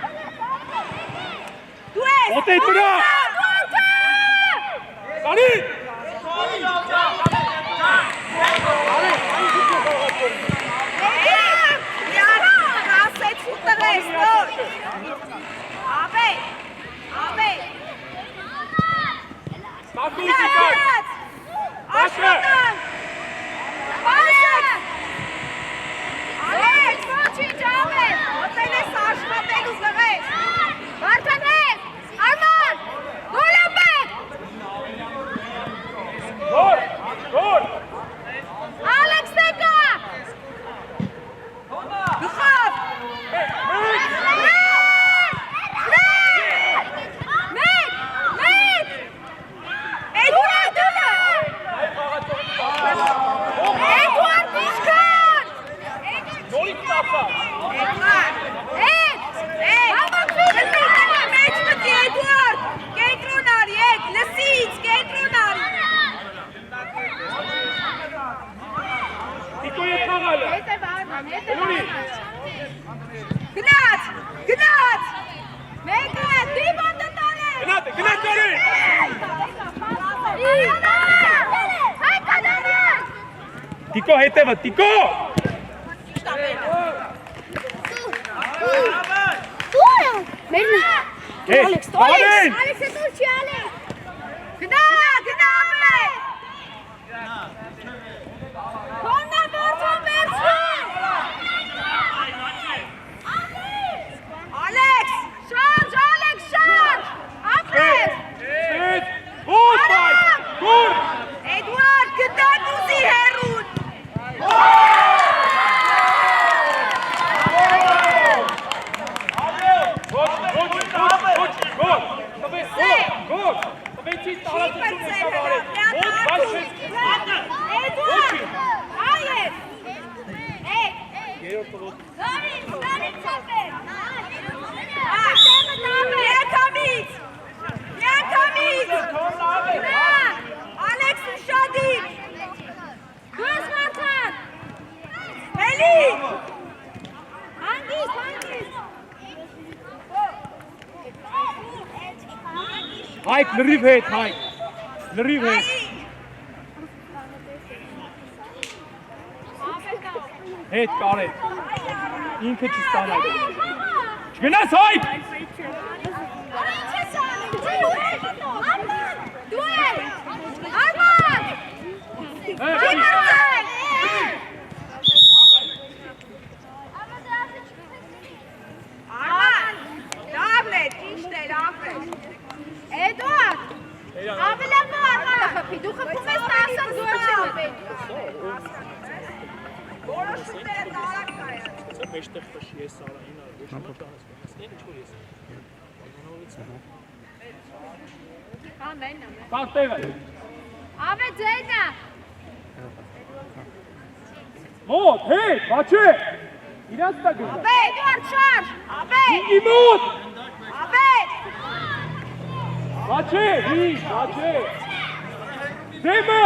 [SPEAKER 3] Դու ես։
[SPEAKER 1] Ոտե դրա։ Կարի։ Տիկո հետևը, Տիկո! Ալեքս, Ալեն!
[SPEAKER 3] Ալեքսը դուր չի Ալեք։ Գնա ամեն։ Կոննա բարձան վերցում։ Ալեքս, շարժ, ապրես։
[SPEAKER 1] Հետ, ո՛տ բայ, գուր!
[SPEAKER 3] Էդուարդ, գտան ուզի հերուն։
[SPEAKER 1] Հայկ, լրիվ հետ, Հայկ, լրիվ հետ։ Հետ կարետ, ինքը չստանակ։ Չգնաս Հայկ։
[SPEAKER 3] Դու ես, Արման։ Արման, լավ է, ճիշտ է, լավ է։ Էդուարդ, ավելանու Արմանը խփի, դու խփում ես 10, դու չեմ պետք։ Որոշ շուտերը տարակ կայան։
[SPEAKER 1] Սա մեջտեղ խշի ես Սարային արի, ոչ մի ճանաչ կհասնեն, ինչ որ ես։
[SPEAKER 2] Ամեն։
[SPEAKER 1] Կարտեղը։
[SPEAKER 2] Ավե ձենը։
[SPEAKER 1] Մոտ, հետ, բաչե։ Իրանց տա գնա։
[SPEAKER 3] Աբե, Էդուարդ շարժ, աբե,
[SPEAKER 1] Ինգի մոտ։
[SPEAKER 3] աբե,
[SPEAKER 1] Բաչե, հին, բաչե։ Դեմը։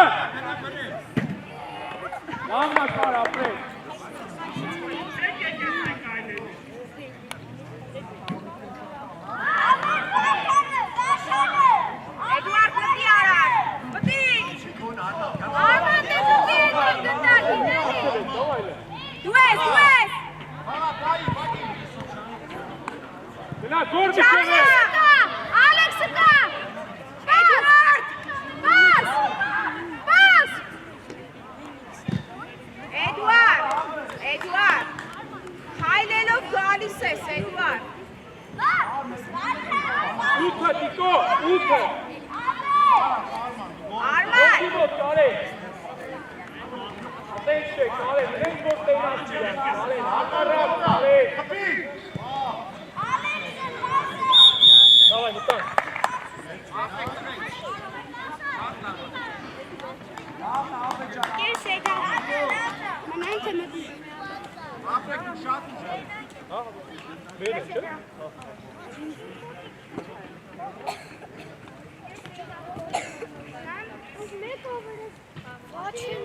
[SPEAKER 1] Լավնա կար ապրել։
[SPEAKER 3] Էդուարդ մտի արար, մտի,
[SPEAKER 2] Արման դե դուքի եք գնդակ, իների։
[SPEAKER 3] դու ես,
[SPEAKER 1] Գնա, գոր միշև է։
[SPEAKER 2] Ալեքսը կա, Ալեքսը կա։
[SPEAKER 3] Էդուարդ,
[SPEAKER 2] Բաս։
[SPEAKER 3] Էդուարդ, հայլելով գալիս ես, Էդուարդ,
[SPEAKER 1] Ութը, տիկո, ութը։
[SPEAKER 3] Արման,
[SPEAKER 1] Ոտի մոտ, կարել։ Ատենք շեք, կարել, ենք որ տենաց իրան, կարել, հակարակ, կարել։ Դավայ, մտան։
[SPEAKER 4] Մնանք եմ մտի։
[SPEAKER 1] Մեր է, չէ։
[SPEAKER 4] Մեկ ովրը։ Ոչին։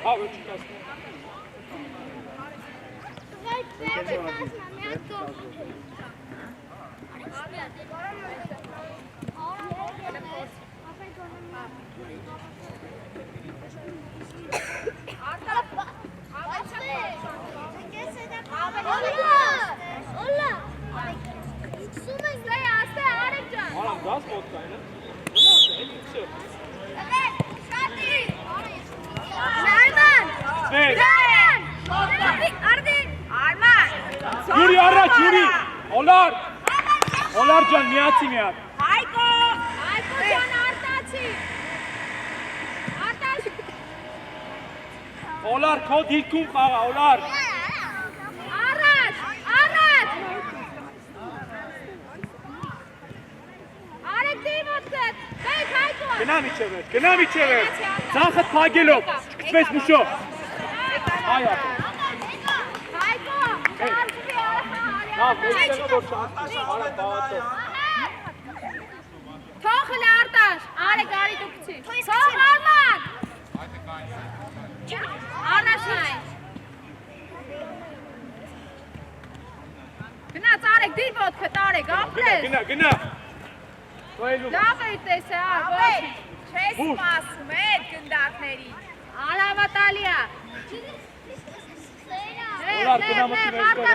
[SPEAKER 1] Հա, ոչ կասնի։ Արամ, դաս մոտ կայնը։
[SPEAKER 3] Արման,
[SPEAKER 1] Յուրի առաջ, Յուրի, Օլար, Օլար ջան, միացի միատ։
[SPEAKER 3] Հայկո,
[SPEAKER 2] Ջան արտացի։ Արտաց։
[SPEAKER 1] Օլար, քո դիրքում խաղա, Օլար։
[SPEAKER 2] Առաջ։ Արեք դիմոցը։ Բեք Հայկո։
[SPEAKER 1] Գնա միջև էր, ծախըտ պագելով, չկծվեց մուշով։ Այ ապը։
[SPEAKER 2] Հայկո, շարժվի արխա։
[SPEAKER 1] Լավ, մեջտեղը որ չհատկիս, արա բաղացով։
[SPEAKER 2] Թող հլը արտաշ, արեք արի դուքցի։ Թող Արման։ Առաջ նայ։ Գնաց արեք դիր ոտքը տարեք, ապրես։
[SPEAKER 1] Գնա։ Ոյլու։
[SPEAKER 2] Լավ է տեսը, ոչ։
[SPEAKER 3] չես
[SPEAKER 1] Ուր։
[SPEAKER 3] սպասում էդ գնդակների։
[SPEAKER 2] Արավատալիա։
[SPEAKER 1] Օլար, գնա մտի մեջտեղը։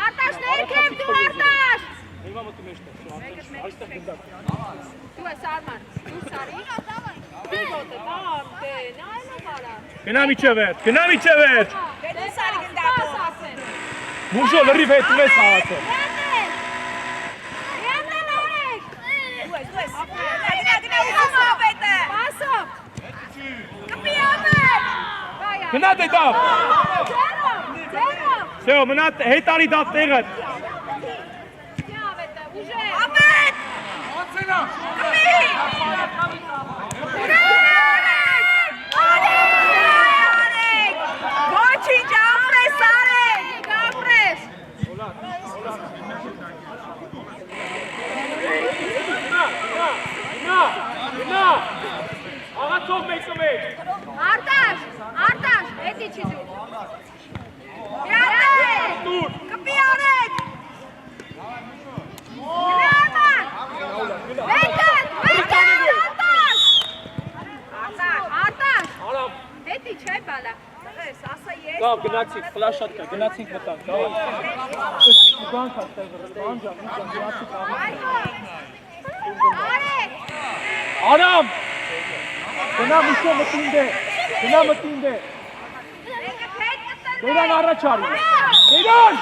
[SPEAKER 2] Արտաշ ներքև դու արտաշ։
[SPEAKER 1] Հիմա մտի մեջտեղ, այստեղ գնդակ։
[SPEAKER 2] Դու ես Արման, դու սարի։ Դիր ոտը, դամ, դե, նայնը կարա։
[SPEAKER 1] Գնա միջև էր։
[SPEAKER 3] Դե դու սարի գնդակով։
[SPEAKER 1] Մուշո լրիվ հետ ունես խաղացը։
[SPEAKER 3] Դու ես, գնա ուզում ապետը։
[SPEAKER 2] Պասով։
[SPEAKER 3] Կպի ամեն։
[SPEAKER 1] Գնա դե դավ։
[SPEAKER 2] Ձերով։
[SPEAKER 1] Սեո, մնա հետ արի դավ տեղը։
[SPEAKER 2] Ձյավ է տը, ուժե։
[SPEAKER 3] Ամեն։ Կպի։ Արեք։ Ոչինչ, ապրես, արեք։
[SPEAKER 2] Ապրես։
[SPEAKER 1] Գնա։ Աղացով մեկը մեջ։
[SPEAKER 2] Արտաշ, հետի չի դու։
[SPEAKER 1] Տուր։
[SPEAKER 3] Կպի արեք։
[SPEAKER 2] Գրաման։ Վեկան, արտաշ։
[SPEAKER 1] Արամ։
[SPEAKER 2] Հետի չէ բալա։
[SPEAKER 3] Ասա ես։
[SPEAKER 1] Լավ, գնացինք, ֆլաշատ կա, գնացինք մտանք, լավ։ Գանք աստեղը, բանջան, գնացինք աղացով։
[SPEAKER 2] Արեք։
[SPEAKER 1] Արամ։ Գնա մուշո մտին դե։ Դերան առաջ արի։ Դերան։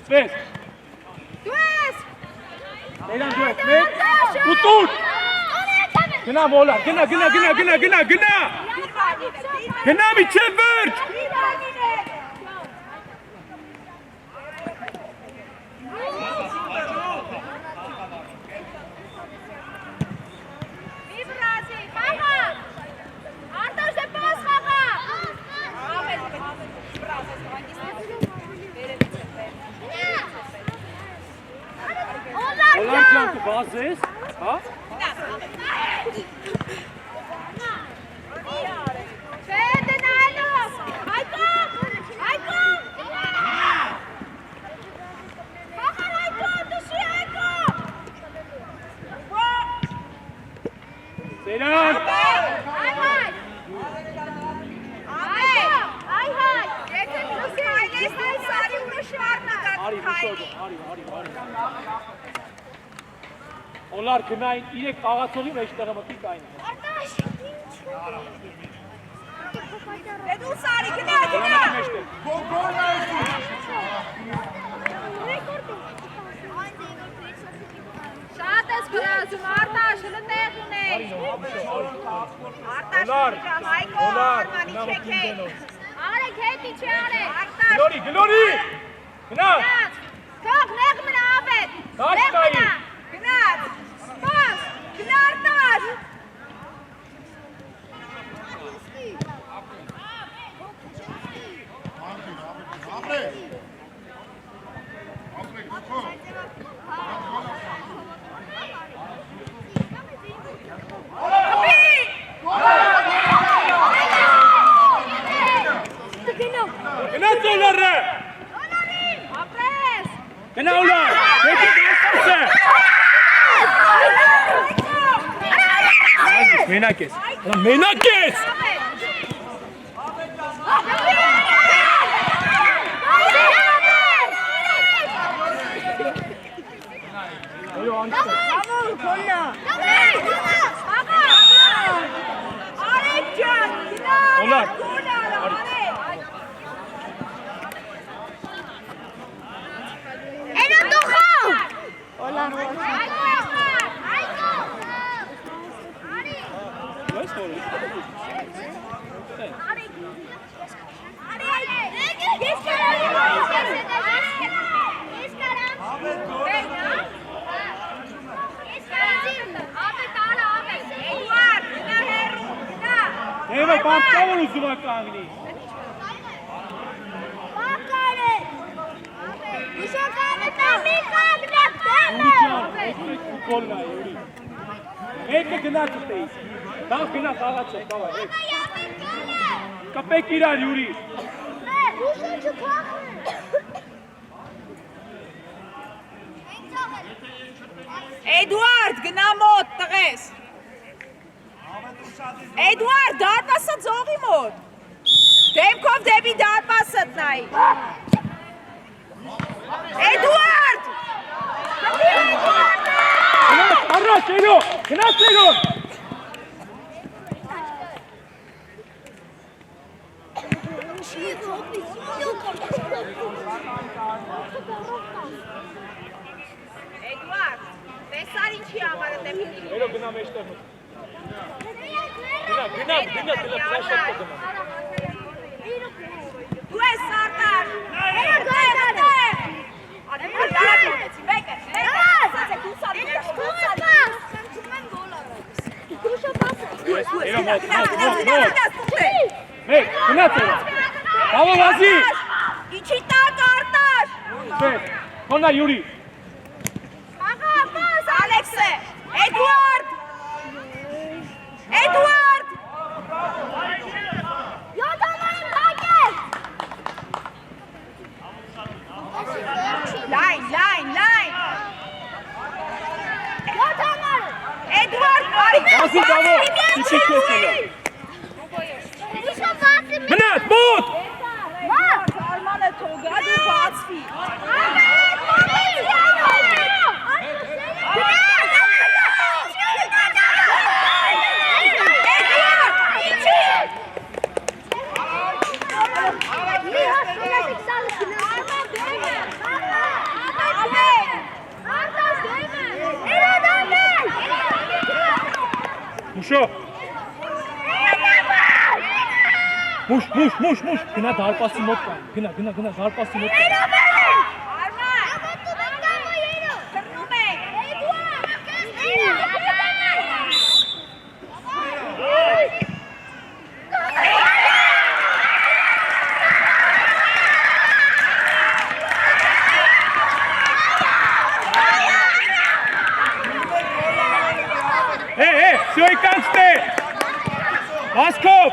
[SPEAKER 1] Սվես։
[SPEAKER 3] Դու ես։
[SPEAKER 1] Սեյրան դու ես, մեկ, ուտուր։ Գնա մոլար, գնա։ Գնա միջև վերջ։ Մոլար ջան դու բազ ես, հա? Սեյրան։ Օլար գնային 3 աղացողի մեջ տեղը մտի կային։
[SPEAKER 3] Դու սարի գնա։ Շատ ես գրազում, Արտաշ, հլտեղ ունեի։ Արտաշ, Հայկո, Արմանի չեք է։ Արեք, հետի չի արեք։
[SPEAKER 1] Գլորի, գնա։
[SPEAKER 3] Թող, նեղ մնա ապետ։
[SPEAKER 1] Դաշ կայի։
[SPEAKER 3] Գնաց, պաս, գնա Արտաշ։
[SPEAKER 1] Գնա ծոլարը։
[SPEAKER 3] Ապրես։
[SPEAKER 1] Գնա ուլար, հետի դասաս է։ Մենակ ես, մենակ ես։ Eva, պարտավոր ուզում է կանգնի։ Մեկը գնաց ուտեից, դաղ գնաց աղաց է, կավա, եկ։ Կպեք իրար, յուրի։
[SPEAKER 3] Էդուարդ, գնա մոտ, տղես։ Էդուարդ, դարպասը ձողի մոտ։ Դեմքով դեպի դարպասըտ նայի։ Էդուարդ!
[SPEAKER 1] Առաջ, Էրո, գնաց Էրո։
[SPEAKER 3] Էդուարդ, տեսար ինչի համար է դեպի։
[SPEAKER 1] Էրո գնա մեջտեղ մտ։ Գնա, պլաշատ կգնա։
[SPEAKER 3] Դու ես Սարտար։
[SPEAKER 1] Էրո մոտ։ Մեկ, գնաց Էրո։ Բավո վազի։
[SPEAKER 3] Ինչի տակ Արտաշ։
[SPEAKER 1] Սպես, հոնա յուրի։
[SPEAKER 3] Ալեքս է, Էդուարդ։ Էդուարդ։ Լայն։ Էդուարդ, բարի։
[SPEAKER 1] Ասի բավո, իչի քեզ էլա։ Մնաց, մոտ։
[SPEAKER 3] Արմանը թողա դու բացվի։
[SPEAKER 1] Մուշո։ Մուշ, գնա դարպասի մոտ կան, գնա դարպասի մոտ կան։ Все, и консты! Москов!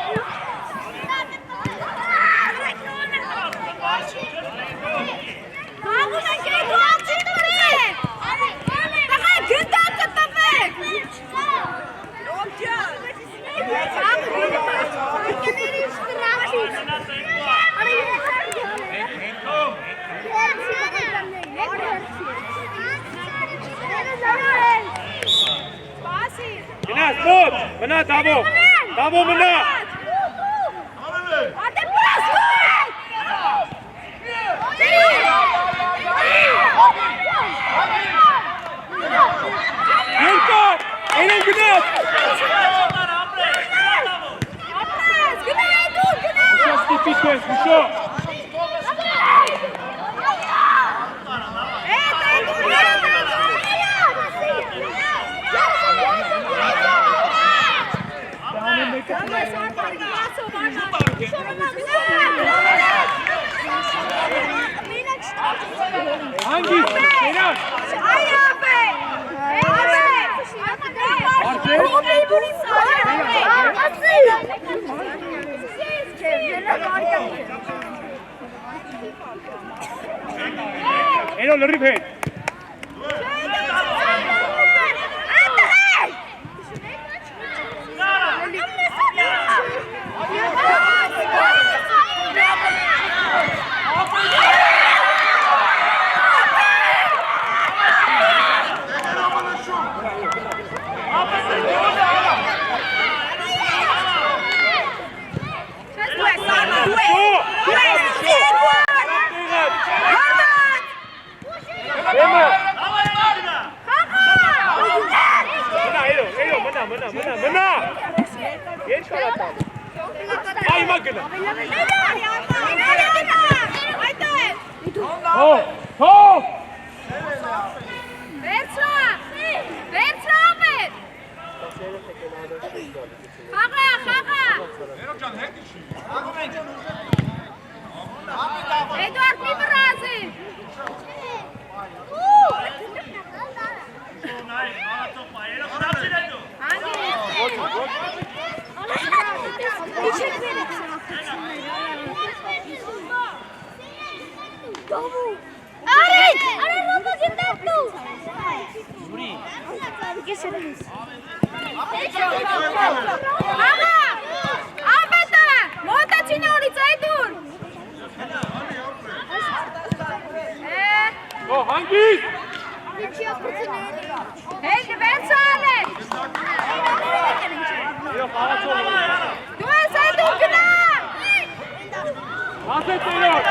[SPEAKER 1] Մնա, ստոպ, մնա, Դավո մնա։ Երկա, էնեն գնաց։ Մուշո ստիպից ես, Մուշո։ Hangi? Kenan! Eno, lo ripet. Mına! Geç kalatan. Ay magna. Ho!
[SPEAKER 2] Verso! Xaqa! Eduard bir razı.
[SPEAKER 1] Hangi?
[SPEAKER 2] Hey, ben sana. Du hast ein Dunkel.
[SPEAKER 1] Was ist denn los?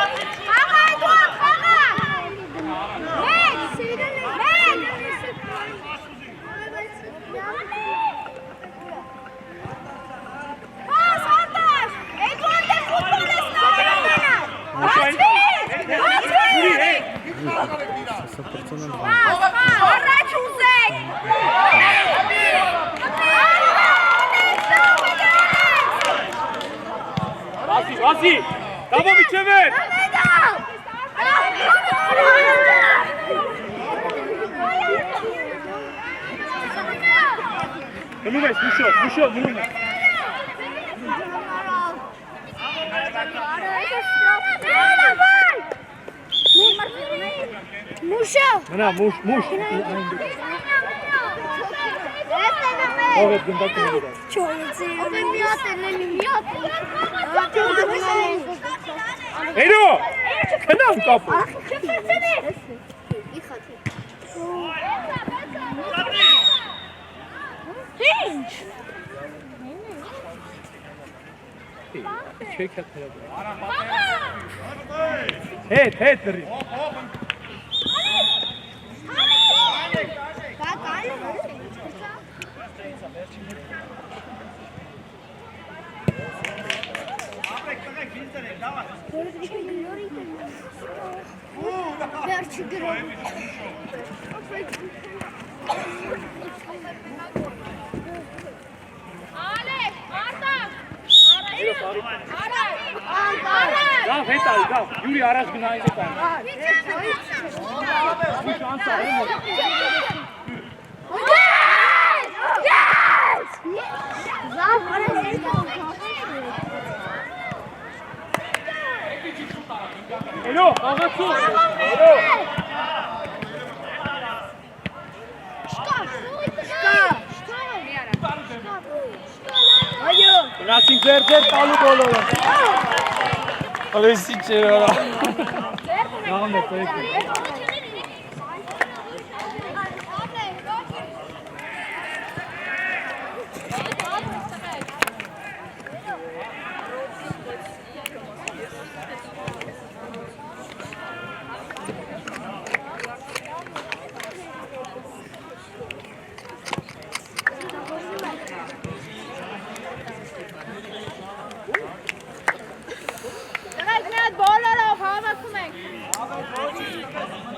[SPEAKER 1] Vasi! Davo biçever! Numes, Muşo, Numes. Mına, muş. Evet, gündem kılıyor. Eno! Kenan kapı. Çek atıyor. Het deri.
[SPEAKER 4] Վերջի գրով։
[SPEAKER 2] Ալեք, Արտակ։
[SPEAKER 1] Լավ, հետ արի, լավ։ Յուրի առաջ գնային է տան։ Մի շանս արի։ Էլո, աղացու։ Էլո։ Գնացին ձեր տալու բոլորը։ Ալեսի չեր արա։ Նաղն է, ծայք է։
[SPEAKER 2] Դրեք մի հատ բոլորով հավաքում ենք։